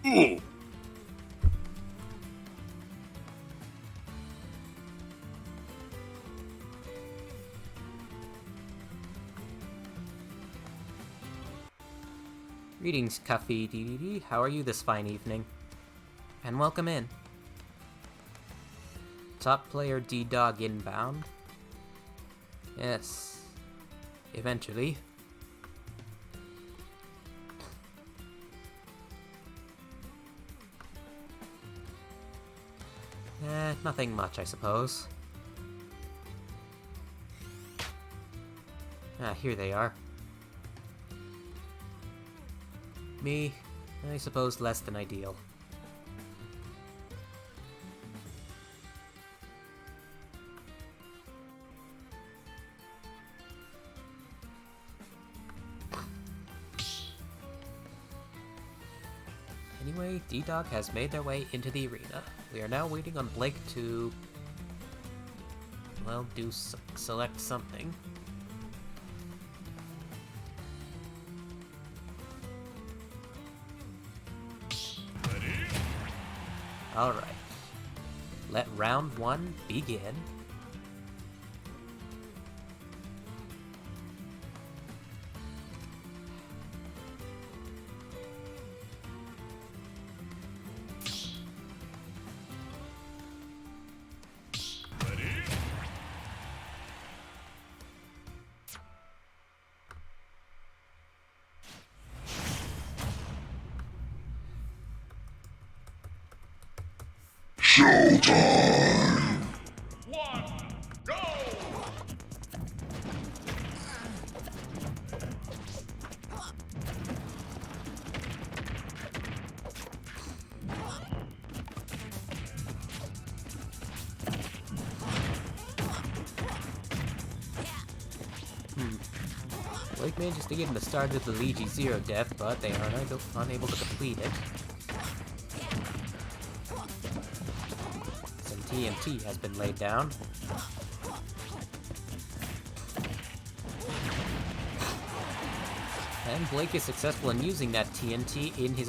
Ooh. Greetings, Cuffy DDD. How are you this fine evening? And welcome in. Top player D-Dog inbound. Yes. Eventually. Nothing much, I suppose. Here they are. Me, I suppose less than ideal. Anyway, D-Dog has made their way into the arena. We are now waiting on Blake to, well, select something. Alright. Let round one begin. Showtime! One, go! Blake manages to get him the start of the Legion Zero death, but they are unable to complete it. Some TNT has been laid down. And Blake is successful in using that TNT in his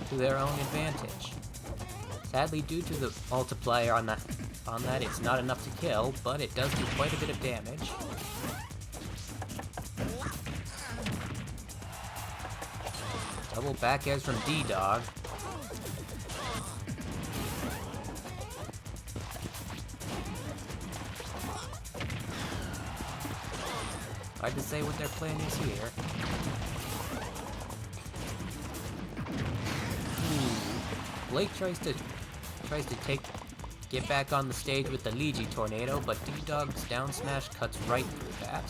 to their own advantage. Sadly, due to the multiplier on that, it's not enough to kill, but it does do quite a bit of damage. Double back airs from D-Dog. Hard to say what their plan is here. Blake tries to get back on the stage with the Leegi Tornado, but D-Dog's down smash cuts right through that.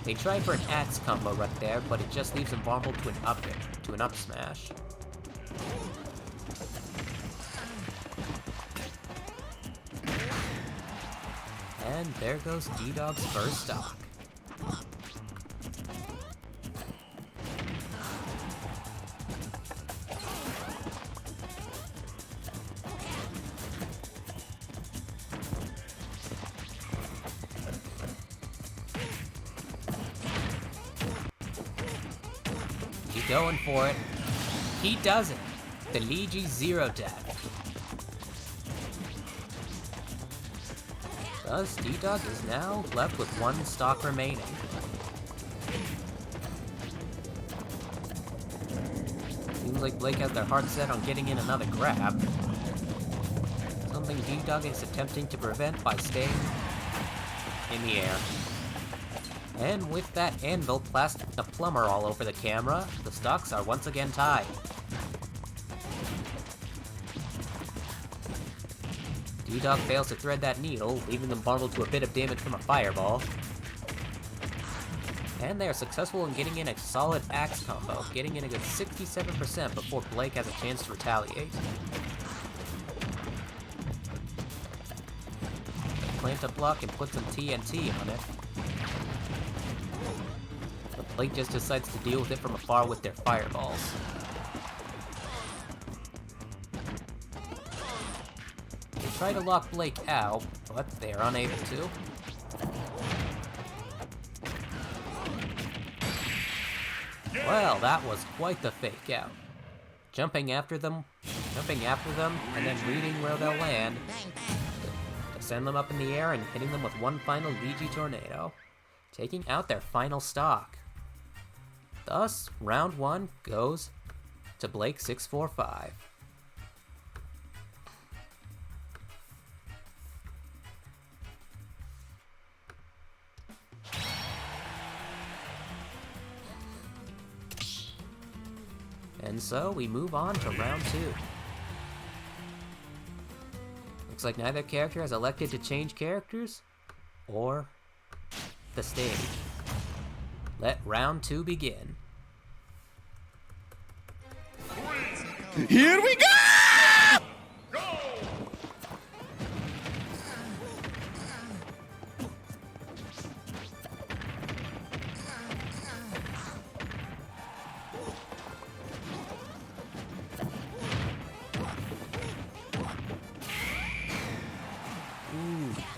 They try for an axe combo right there, but it just leaves them vulnerable to an up smash. And there goes D-Dog's first stock. He's going for it. He does it. The Leegi zero death. Thus, D-Dog is now left with one stock remaining. Seems like Blake has their heart set on getting in another grab. Something D-Dog is attempting to prevent by staying in the air. And with that anvil plastic a plumber all over the camera, the stocks are once again tied. D-Dog fails to thread that needle, leaving them bundled to a bit of damage from a fireball. And they are successful in getting in a solid axe combo, getting in a good 67% before Blake has a chance to retaliate. They plant a block and put some TNT on it. But Blake just decides to deal with it from afar with their fireballs. Try to lock Blake out, but they are unable to. Well, that was quite the fake out. Jumping after them, and then reading where they'll land to send them up in the air and hitting them with one final Leegi Tornado, taking out their final stock. Thus, round 1 goes to Blake 645. And so we move on to round 2. Looks like neither character has elected to change characters or the stage. Let round 2 begin. Here we go!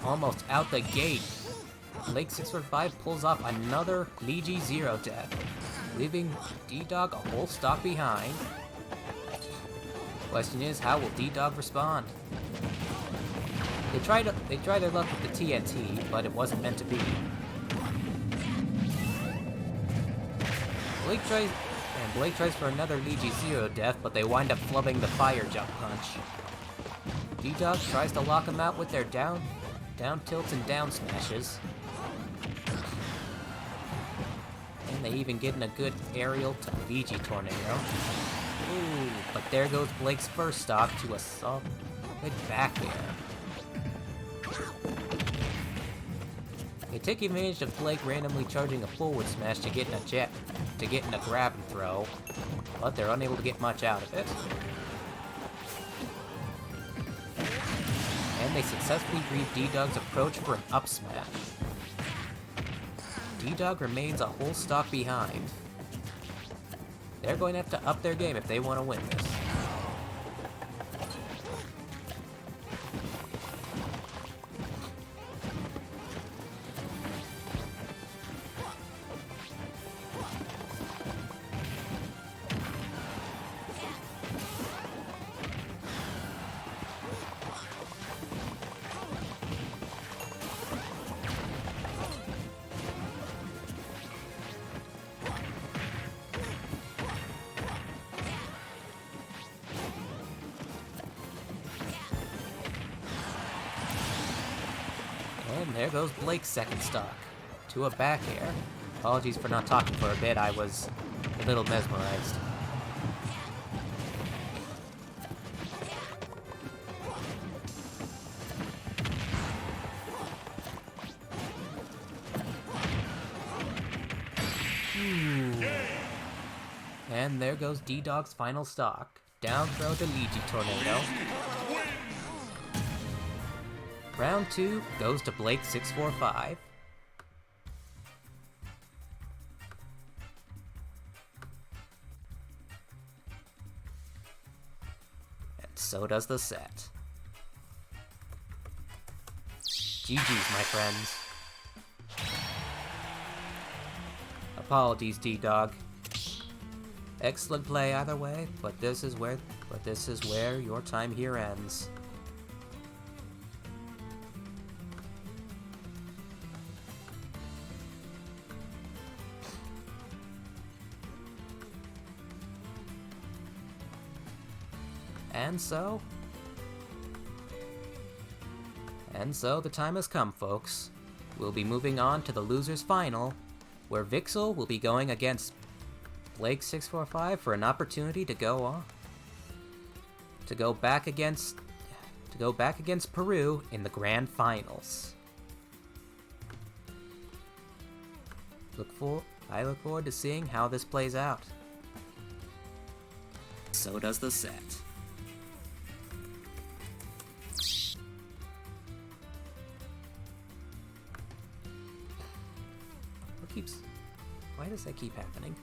Almost out the gate. Blake 645 pulls off another Leegi zero death, leaving D-Dog a whole stock behind. Question is, how will D-Dog respond? They try their luck with the TNT, but it wasn't meant to be. Blake tries for another Leegi zero death, but they wind up flubbing the fire jump punch. D-Dog tries to lock him out with their down tilts and down smashes. And they even get in a good aerial to Leegi Tornado. Ooh, but there goes Blake's first stock to a solid back air. They take advantage of Blake randomly charging a forward smash to get in a grab and throw, but they're unable to get much out of it. And they successfully read D-Dog's approach for an up smash. D-Dog remains a whole stock behind. They're going to have to up their game if they want to win this. goes Blake's second stock. To a back air. Apologies for not talking for a bit, I was a little mesmerized. And there goes D-Dog's final stock. Down throw the Luigi Tornado. Round 2 goes to Blake 645. And so does the set. GG's, my friends. Apologies, D-Dog. Excellent play either way, but this is where your time here ends. And so the time has come, folks. We'll be moving on to the losers final, where Vixel will be going against Blake 645 for an opportunity to go back against Peru in the grand finals. I look forward to seeing how this plays out. So does the set. Why does that keep happening?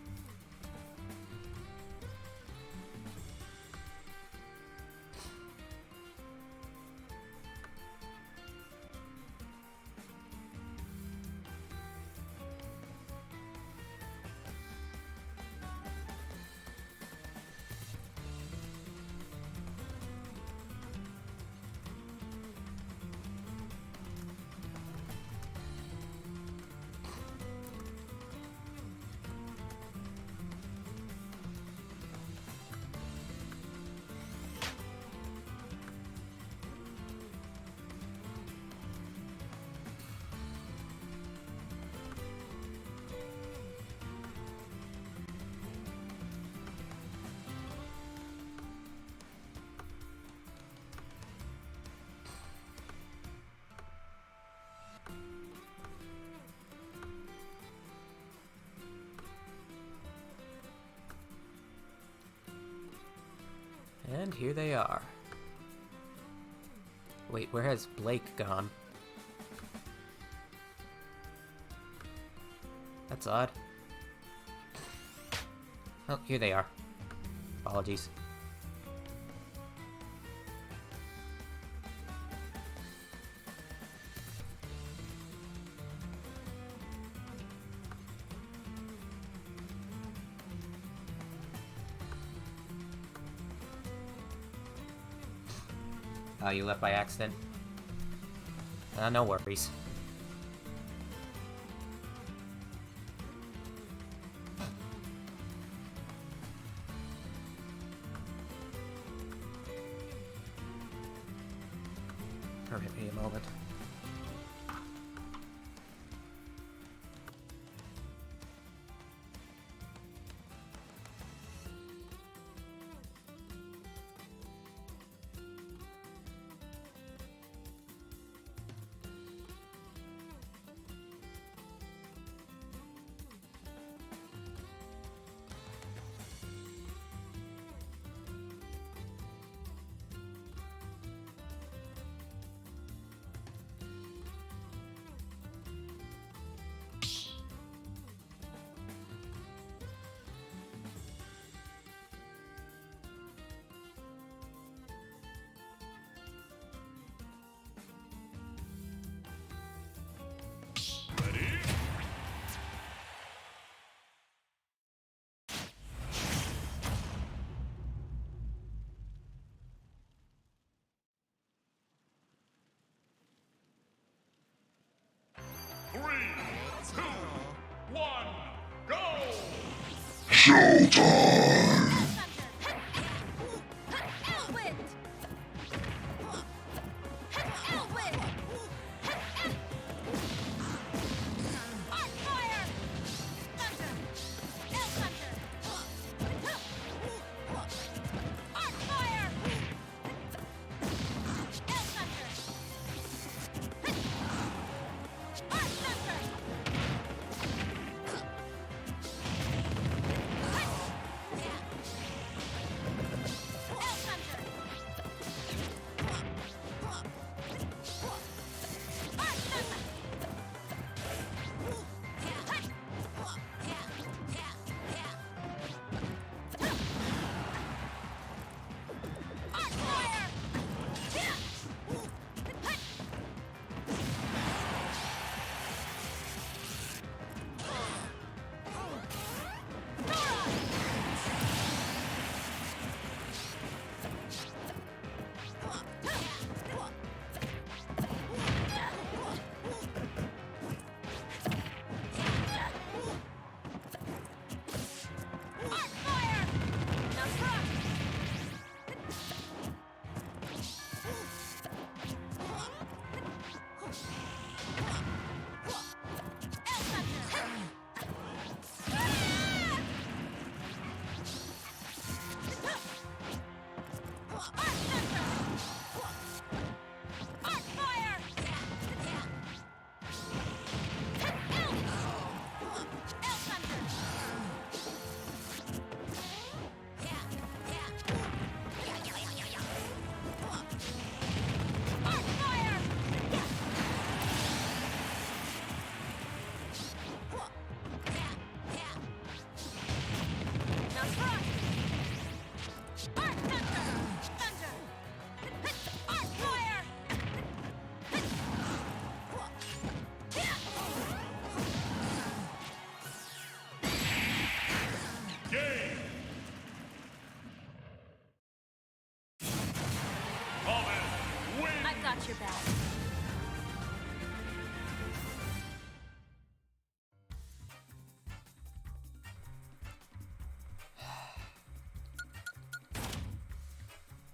And here they are. Wait, where has Blake gone? That's odd. Oh, here they are. Apologies. Oh, you left by accident? No worries. Permit me a moment. Showtime!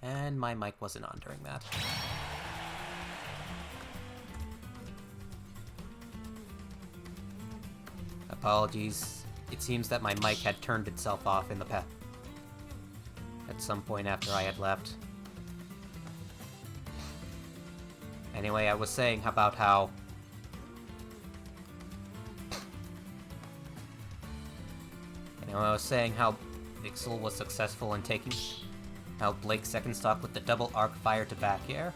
And my mic wasn't on during that. Apologies. It seems that my mic had turned itself off in the past. At some point after I had left. Anyway, I was saying about how... I was saying how Vixel was successful in taking out Blake's second stock with the double arc fire to back air.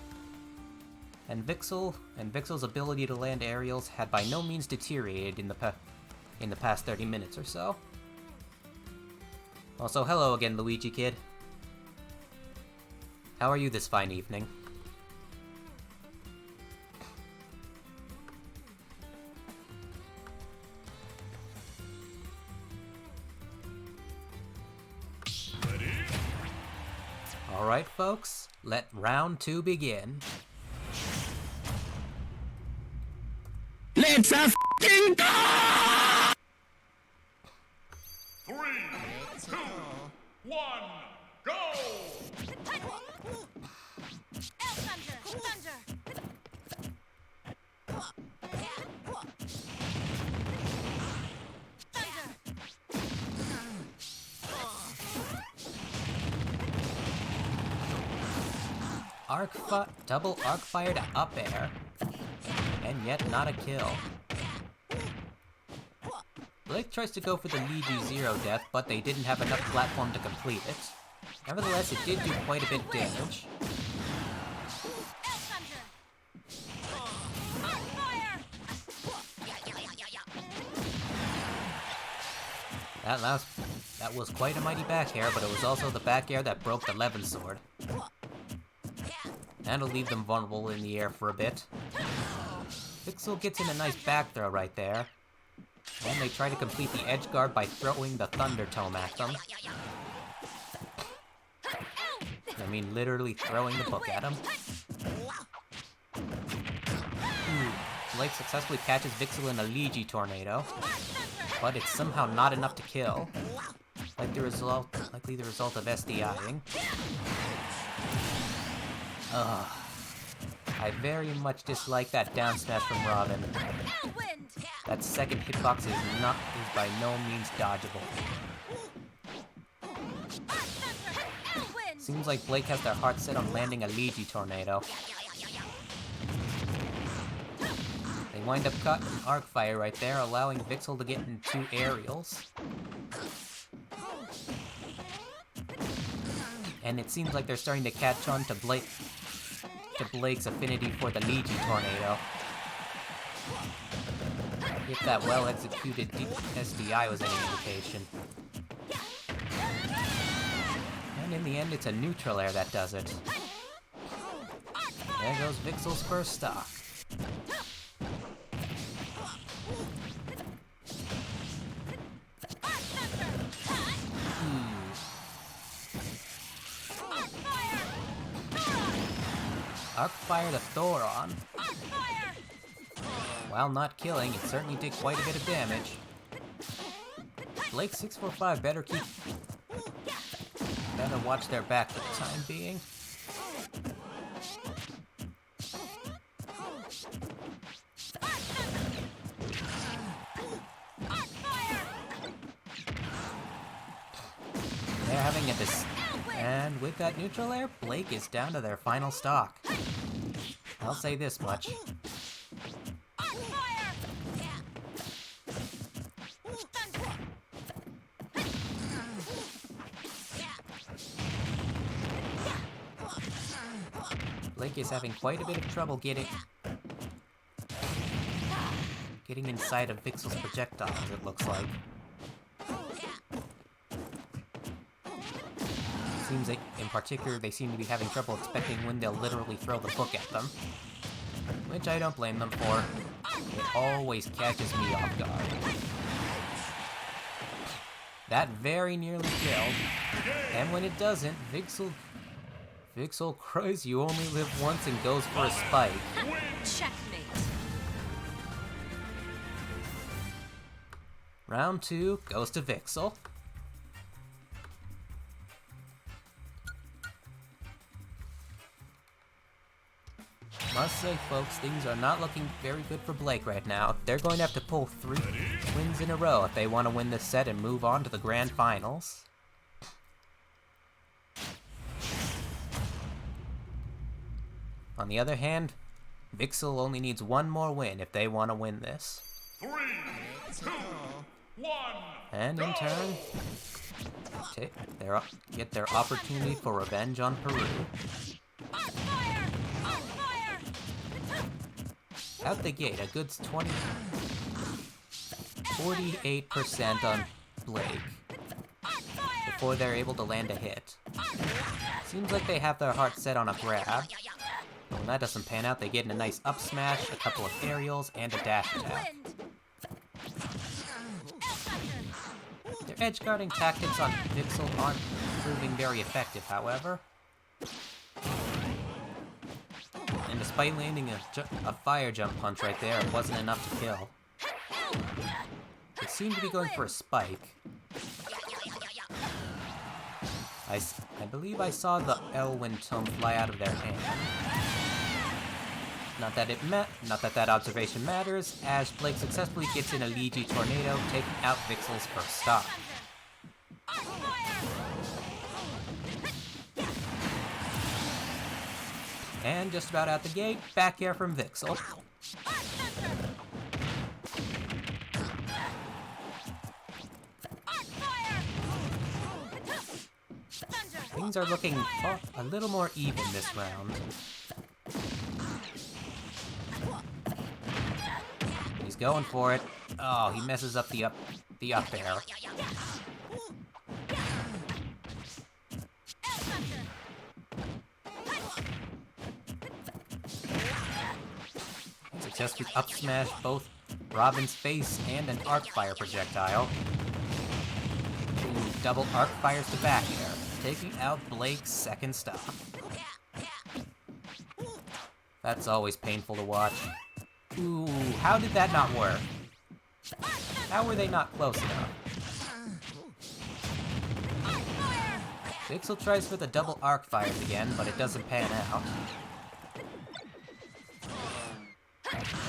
And Vixel's ability to land aerials had by no means deteriorated in the past 30 minutes or so. Also, hello again, Luigi Kid. How are you this fine evening? Alright, folks, let round 2 begin. Let's f***ing go! 3, 2, 1, go! Double arc fire to up air, and yet not a kill. Blake tries to go for the Luigi Zero death, but they didn't have enough platform to complete it. Nevertheless, it did do quite a bit of damage. That was quite a mighty back air, but it was also the back air that broke the Levin sword. And it'll leave them vulnerable in the air for a bit. Vixel gets in a nice back throw right there. And they try to complete the edge guard by throwing the Thunder Tome at them. I mean, literally throwing the book at them. Blake successfully catches Vixel in a Luigi Tornado. But it's somehow not enough to kill. Likely the result of SDIing. I very much dislike that down smash from Robin. That second hitbox is by no means dodgeable. Seems like Blake has their heart set on landing a Luigi Tornado. They wind up cutting arc fire right there, allowing Vixel to get in 2 aerials. And it seems like they're starting to catch on to Blake's affinity for the Luigi Tornado. If that well-executed SDI was any indication. And in the end, it's a neutral air that does it. There goes Vixel's first stock. Arc fire to Thoron. While not killing, it certainly did quite a bit of damage. Blake 645 better watch their back for the time being. They're having a and with that neutral air, Blake is down to their final stock. I'll say this much. Blake is having quite a bit of trouble getting inside of Vixel's projectiles, it looks like. Seems like, in particular, they seem to be having trouble expecting when they'll literally throw the book at them. Which I don't blame them for. It always catches me off guard. That very nearly killed. And when it doesn't, Vixel cries you only live once and goes for a spike. Checkmate. Round 2 goes to Vixel. say, folks, things are not looking very good for Blake right now. They're going to have to pull 3 wins in a row if they want to win this set and move on to the grand finals. On the other hand, Vixel only needs 1 more win if they want to win this. 3, 2, 1. And in turn, get their opportunity for revenge on Peru. Out the gate, a good 48% on Blake before they're able to land a hit. Seems like they have their heart set on a grab. When that doesn't pan out, they get in a nice up smash, a couple of aerials, and a dash attack. Their edge guarding tactics on Vixel aren't proving very effective, however. And despite landing a fire jump punch right there, it wasn't enough to kill. It seemed to be going for a spike. I believe I saw the Elwyn tome fly out of their hand. Not that that observation matters, as Blake successfully gets in a Leegi Tornado, taking out Vixel's first stock. And just about out the gate, back air from Vixel. Things are looking a little more even this round. He's going for it. Oh, he messes up the up air. Successfully up smash both Robin's face and an arc fire projectile. Ooh, double arc fires to back air, taking out Blake's second stop. That's always painful to watch. Ooh, how did that not work? How were they not close enough? Vixel tries for the double arc fires again, but it doesn't pan out.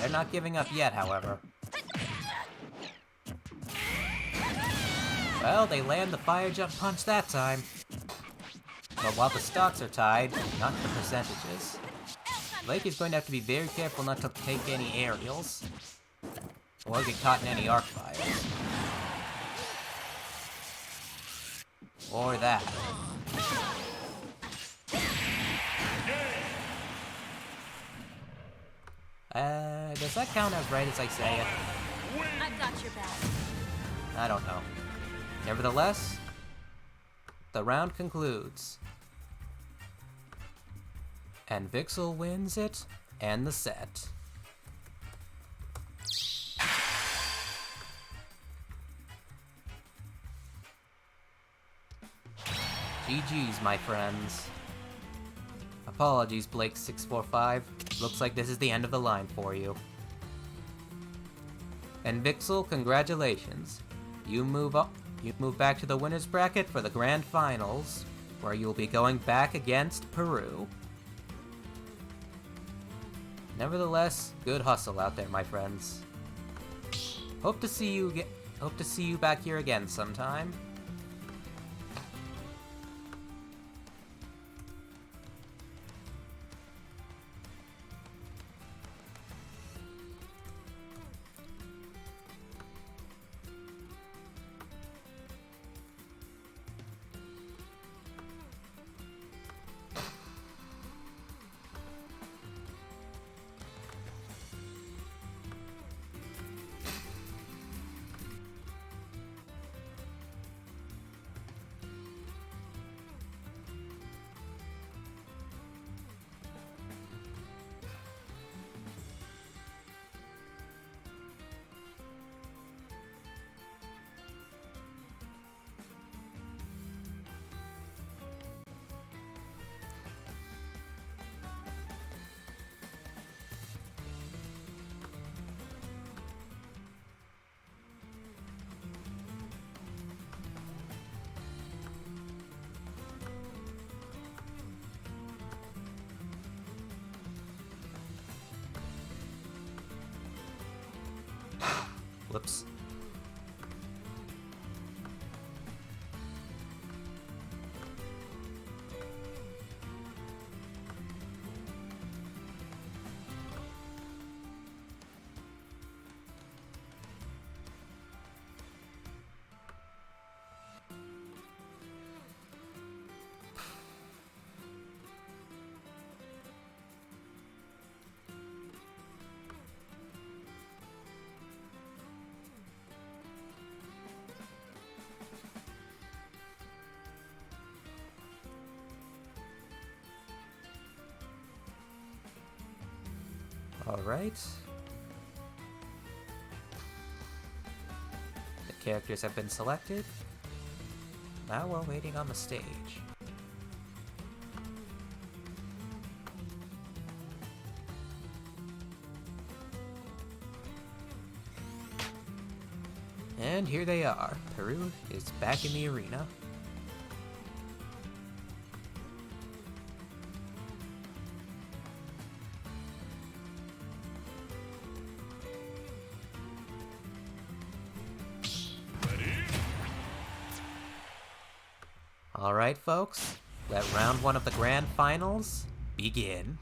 They're not giving up yet, however. Well, they land the fire jump punch that time. But while the stocks are tied, not the percentages, Blake is going to have to be very careful not to take any aerials, or get caught in any arc fires. Or that. Does that count as right as I say it? I've got your back. I don't know. Nevertheless, the round concludes. And Vixel wins it, and the set. GG's, my friends. Apologies, Blake645. Looks like this is the end of the line for you. And Vixel, congratulations. You move back to the winner's bracket for the grand finals, where you'll be going back against Peru. Nevertheless, good hustle out there, my friends. Hope to see you back here again sometime. Whoops. Alright. The characters have been selected. Now we're waiting on the stage. And here they are. Peru is back in the arena. Alright, folks, let round one of the grand finals begin.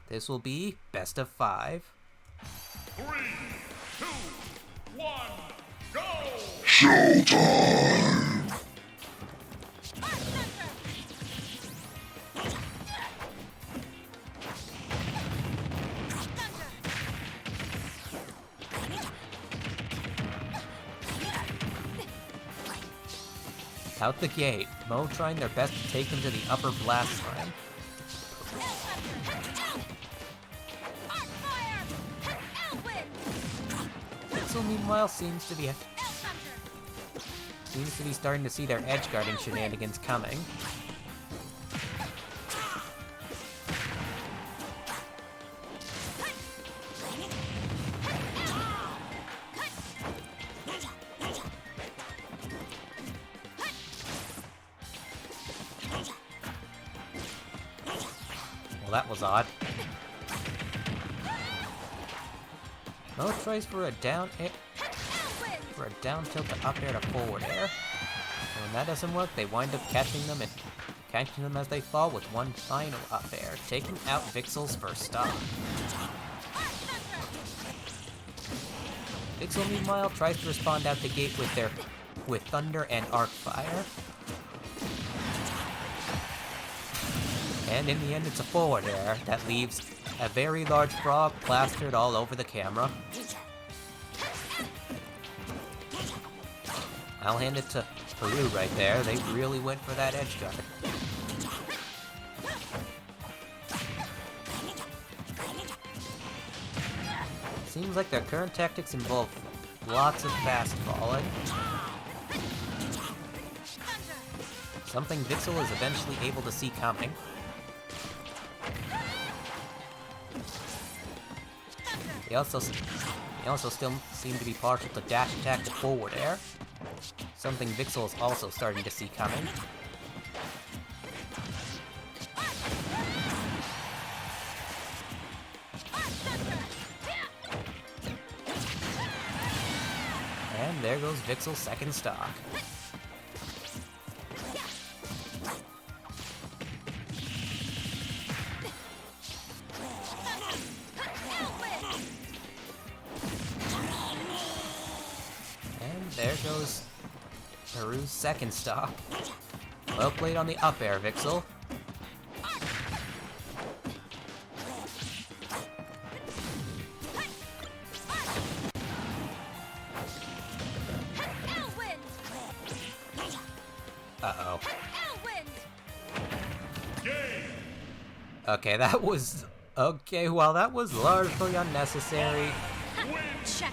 This will be best of 5. 3, 2, 1, go! Showtime! Out the gate, Mo trying their best to take him to the upper blast line. Pixel meanwhile seems to be starting to see their edge guarding shenanigans coming. Well, that was odd. Mo tries for a down tilt to up air to forward air. And when that doesn't work, they wind up catching them as they fall with one final up air, taking out Vixel's first stop. Vixel meanwhile tries to respond out the gate with Thunder and Arc Fire. And in the end, it's a forward air that leaves a very large frog plastered all over the camera. I'll hand it to Peru right there. They really went for that edge guard. Seems like their current tactics involve lots of fast falling. Something Vixel is eventually able to see coming. They also still seem to be partial to dash attack to forward air. Something Vixel is also starting to see coming. And there goes Vixel's second stock. There goes Peru's second stop. Well played on the up air, Vixel. Uh-oh. Okay, that was... Okay, well, that was largely unnecessary. Checkmate.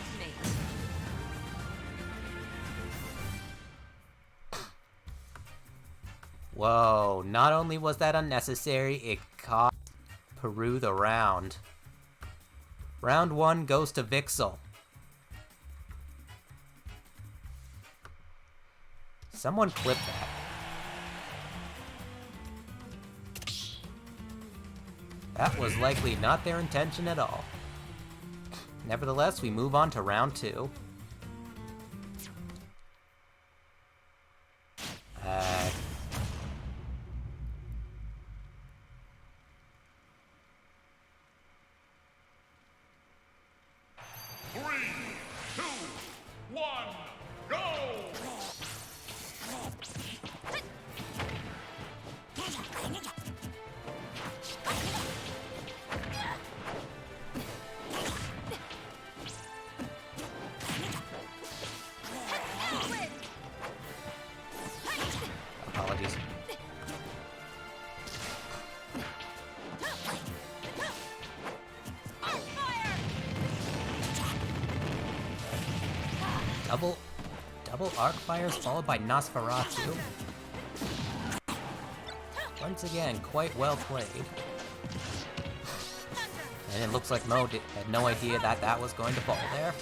Whoa, not only was that unnecessary, it cost Peru the round. Round 1 goes to Vixel. Someone clip that. That was likely not their intention at all. Nevertheless, we move on to round 2. Three, two, one, go! Apologies. Double arc fires followed by Nosferatu. Once again, quite well played. And it looks like Mo had no idea that that was going to fall there.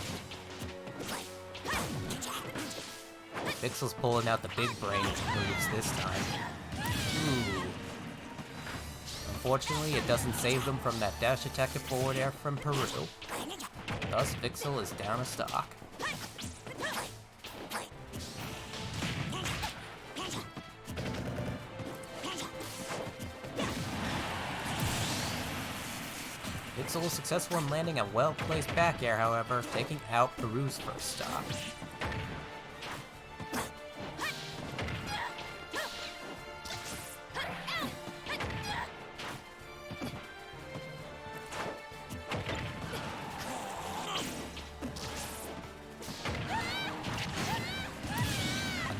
Vixel's pulling out the big brain moves this time. Ooh. Unfortunately, it doesn't save them from that dash attack to forward air from Peru. Thus, Vixel is down a stock. Vixel was successful in landing a well-placed back air, however, taking out Peru's first stock.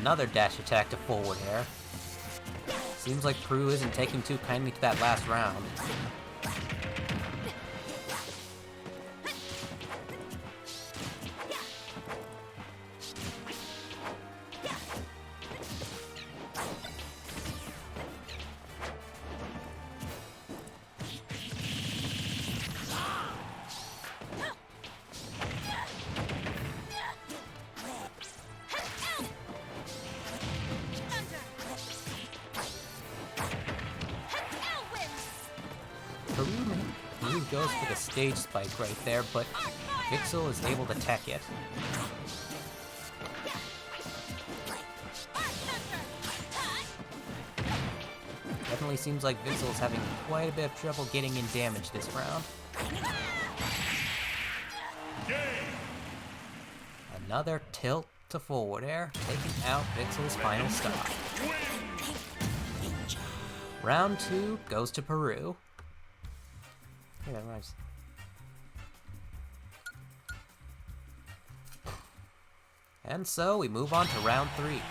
Another dash attack to forward air. Seems like Peru isn't taking too kindly to that last round. Peru goes for the stage spike right there, but Vixel is able to tech it. Definitely seems like Vixel is having quite a bit of trouble getting in damage this round. Another tilt to forward air, taking out Vixel's final stop. Round 2 goes to Peru. Yeah, that rhymes. And so we move on to round 3.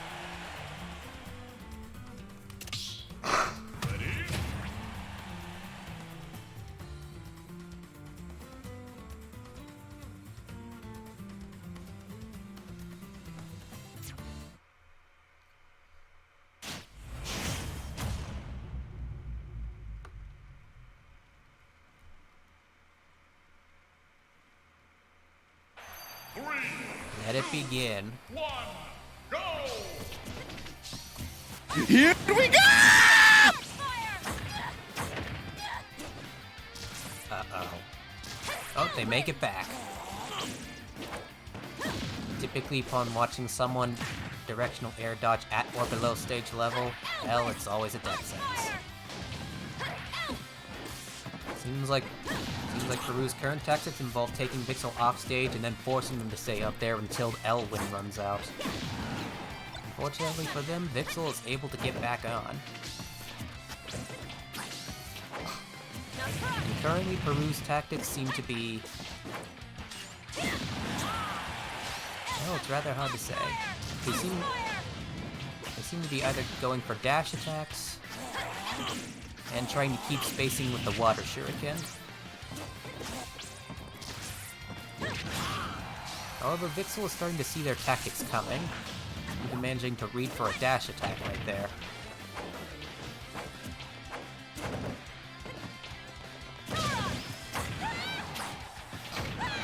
Let it begin. Go! Here we go! Uh-oh. Oh, they make it back. Typically, upon watching someone directional air dodge at or below stage level, well, it's always a death sentence. Seems like Peru's current tactics involve taking Vixel off stage and then forcing them to stay up there until Elwin runs out. Unfortunately for them, Vixel is able to get back on. And currently, Peru's tactics seem to be... well, it's rather hard to say. They seem to be either going for dash attacks and trying to keep spacing with the water shuriken. However, Vixel is starting to see their tactics coming, even managing to read for a dash attack right there.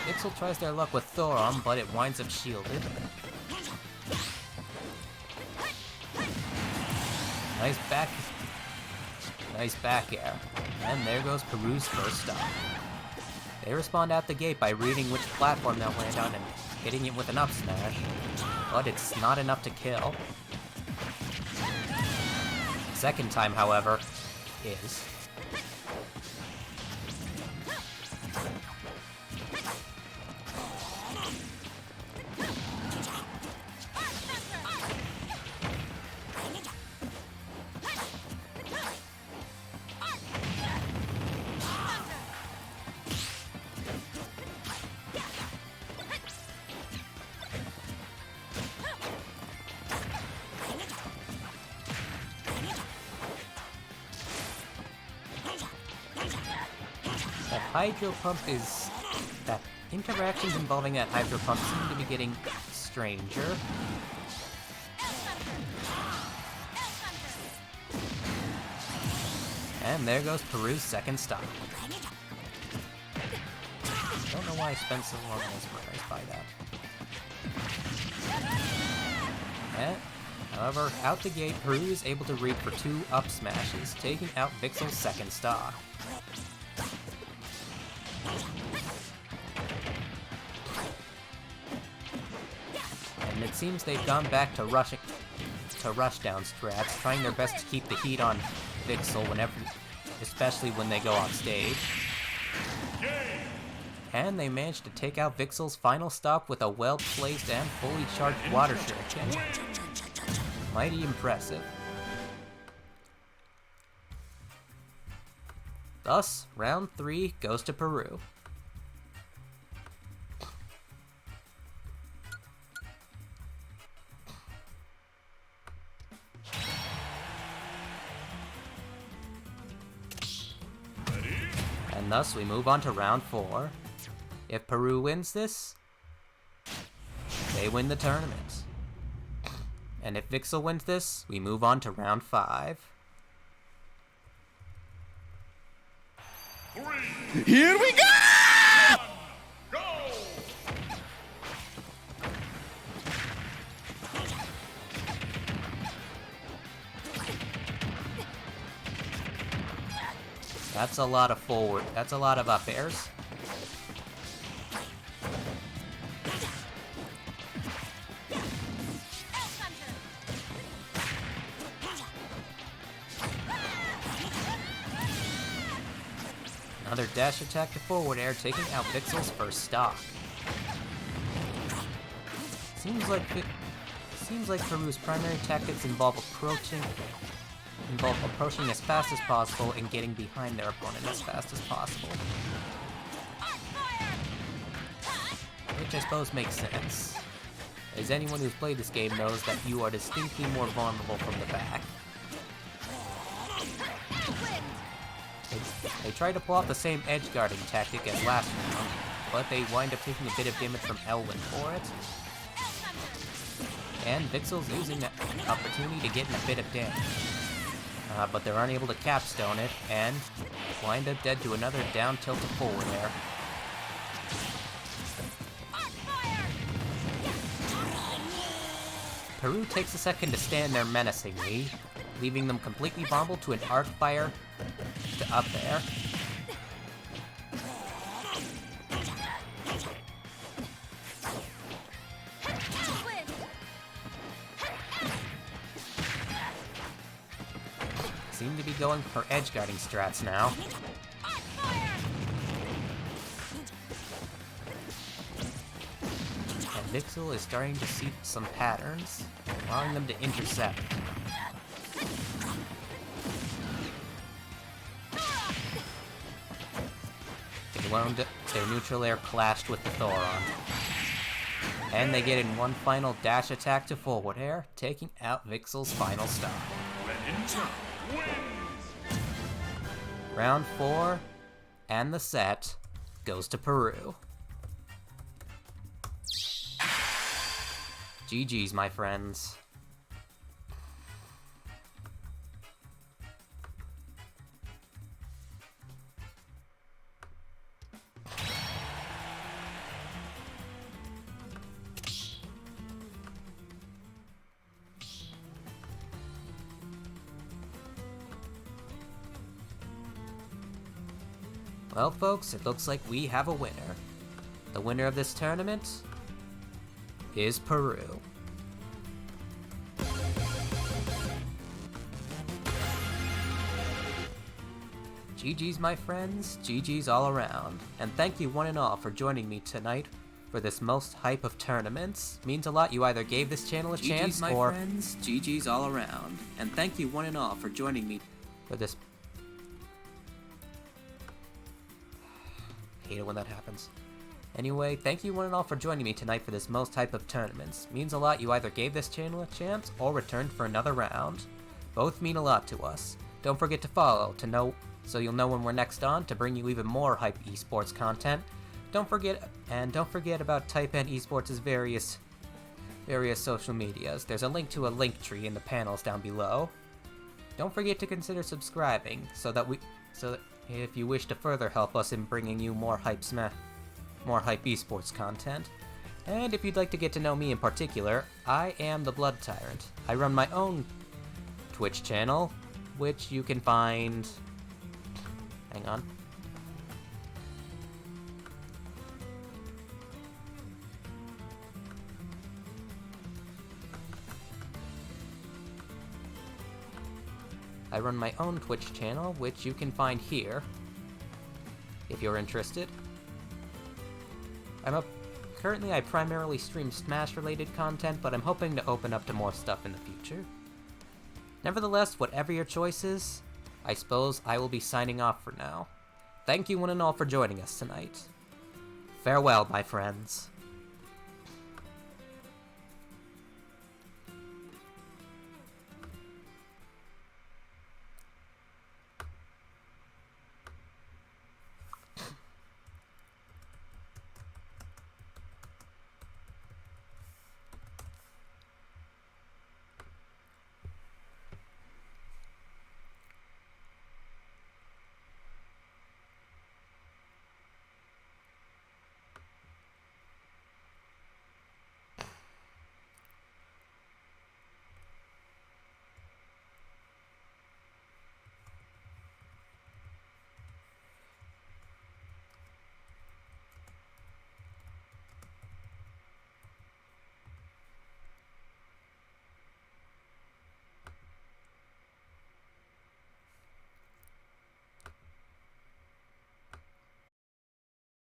Vixel tries their luck with Thoron, but it winds up shielded. Nice back air. And there goes Peru's first stop. They respond out the gate by reading which platform they'll land on and hitting it with an up smash, but it's not enough to kill. Second time, however, is. That Hydro Pump is... that interactions involving that Hydro Pump seem to be getting stranger. And there goes Peru's second stop. Don't know why I spent so long mesmerized by that. However, out the gate, Peru is able to read for 2 up smashes, taking out Vixel's second stock. And it seems they've gone back to rush down strats, trying their best to keep the heat on Vixel whenever, especially when they go off stage. And they managed to take out Vixel's final stop with a well-placed and fully charged water shuriken. Mighty impressive. Thus, round 3 goes to Peru. And thus we move on to round 4. If Peru wins this, they win the tournament. And if Vixel wins this, we move on to round 5. Here we go! Go! That's a lot of forward. That's a lot of up airs. Another dash attack to forward air, taking out Vixel's first stock. Seems like Peru's primary tactics involve approaching as fast as possible and getting behind their opponent as fast as possible. Which I suppose makes sense, as anyone who's played this game knows that you are distinctly more vulnerable from the back. They try to pull off the same edge guarding tactic as last round, but they wind up taking a bit of damage from Elwyn for it. And Vixel's using that opportunity to get in a bit of damage. But they're unable to capstone it, and wind up dead to another down tilt to forward air. Peru takes a second to stand there menacingly, leaving them completely vulnerable to an arc fire to up air. Seem to be going for edge guarding strats now. And Vixel is starting to see some patterns, allowing them to intercept. Their neutral air clashed with the Thoron. And they get in one final dash attack to forward air, taking out Vixel's final stop. Round 4, and the set goes to Peru. GG's, my friends. Well, folks, it looks like we have a winner. The winner of this tournament is Peru. GG's, my friends, GG's all around. And thank you one and all for joining me tonight for this most hype of tournaments. Means a lot. You either gave this channel a chance my or... friends, GG's all around. And thank you one and all for joining me for this... Hate it when that happens. Anyway, thank you one and all for joining me tonight for this most hype of tournaments. Means a lot. You either gave this channel a chance or returned for another round. Both mean a lot to us. Don't forget to follow to know... so you'll know when we're next on to bring you even more hype esports content. Don't forget about Taipan Esports' various social medias. There's a link to a link tree in the panels down below. Don't forget to consider subscribing so that if you wish to further help us in bringing you more hype esports content. And if you'd like to get to know me in particular, I am the Blood Tyrant. I run my own Twitch channel, which you can find... Hang on. I run my own Twitch channel, which you can find here, if you're interested. Currently I primarily stream Smash-related content, but I'm hoping to open up to more stuff in the future. Nevertheless, whatever your choice is, I suppose I will be signing off for now. Thank you one and all for joining us tonight. Farewell, my friends.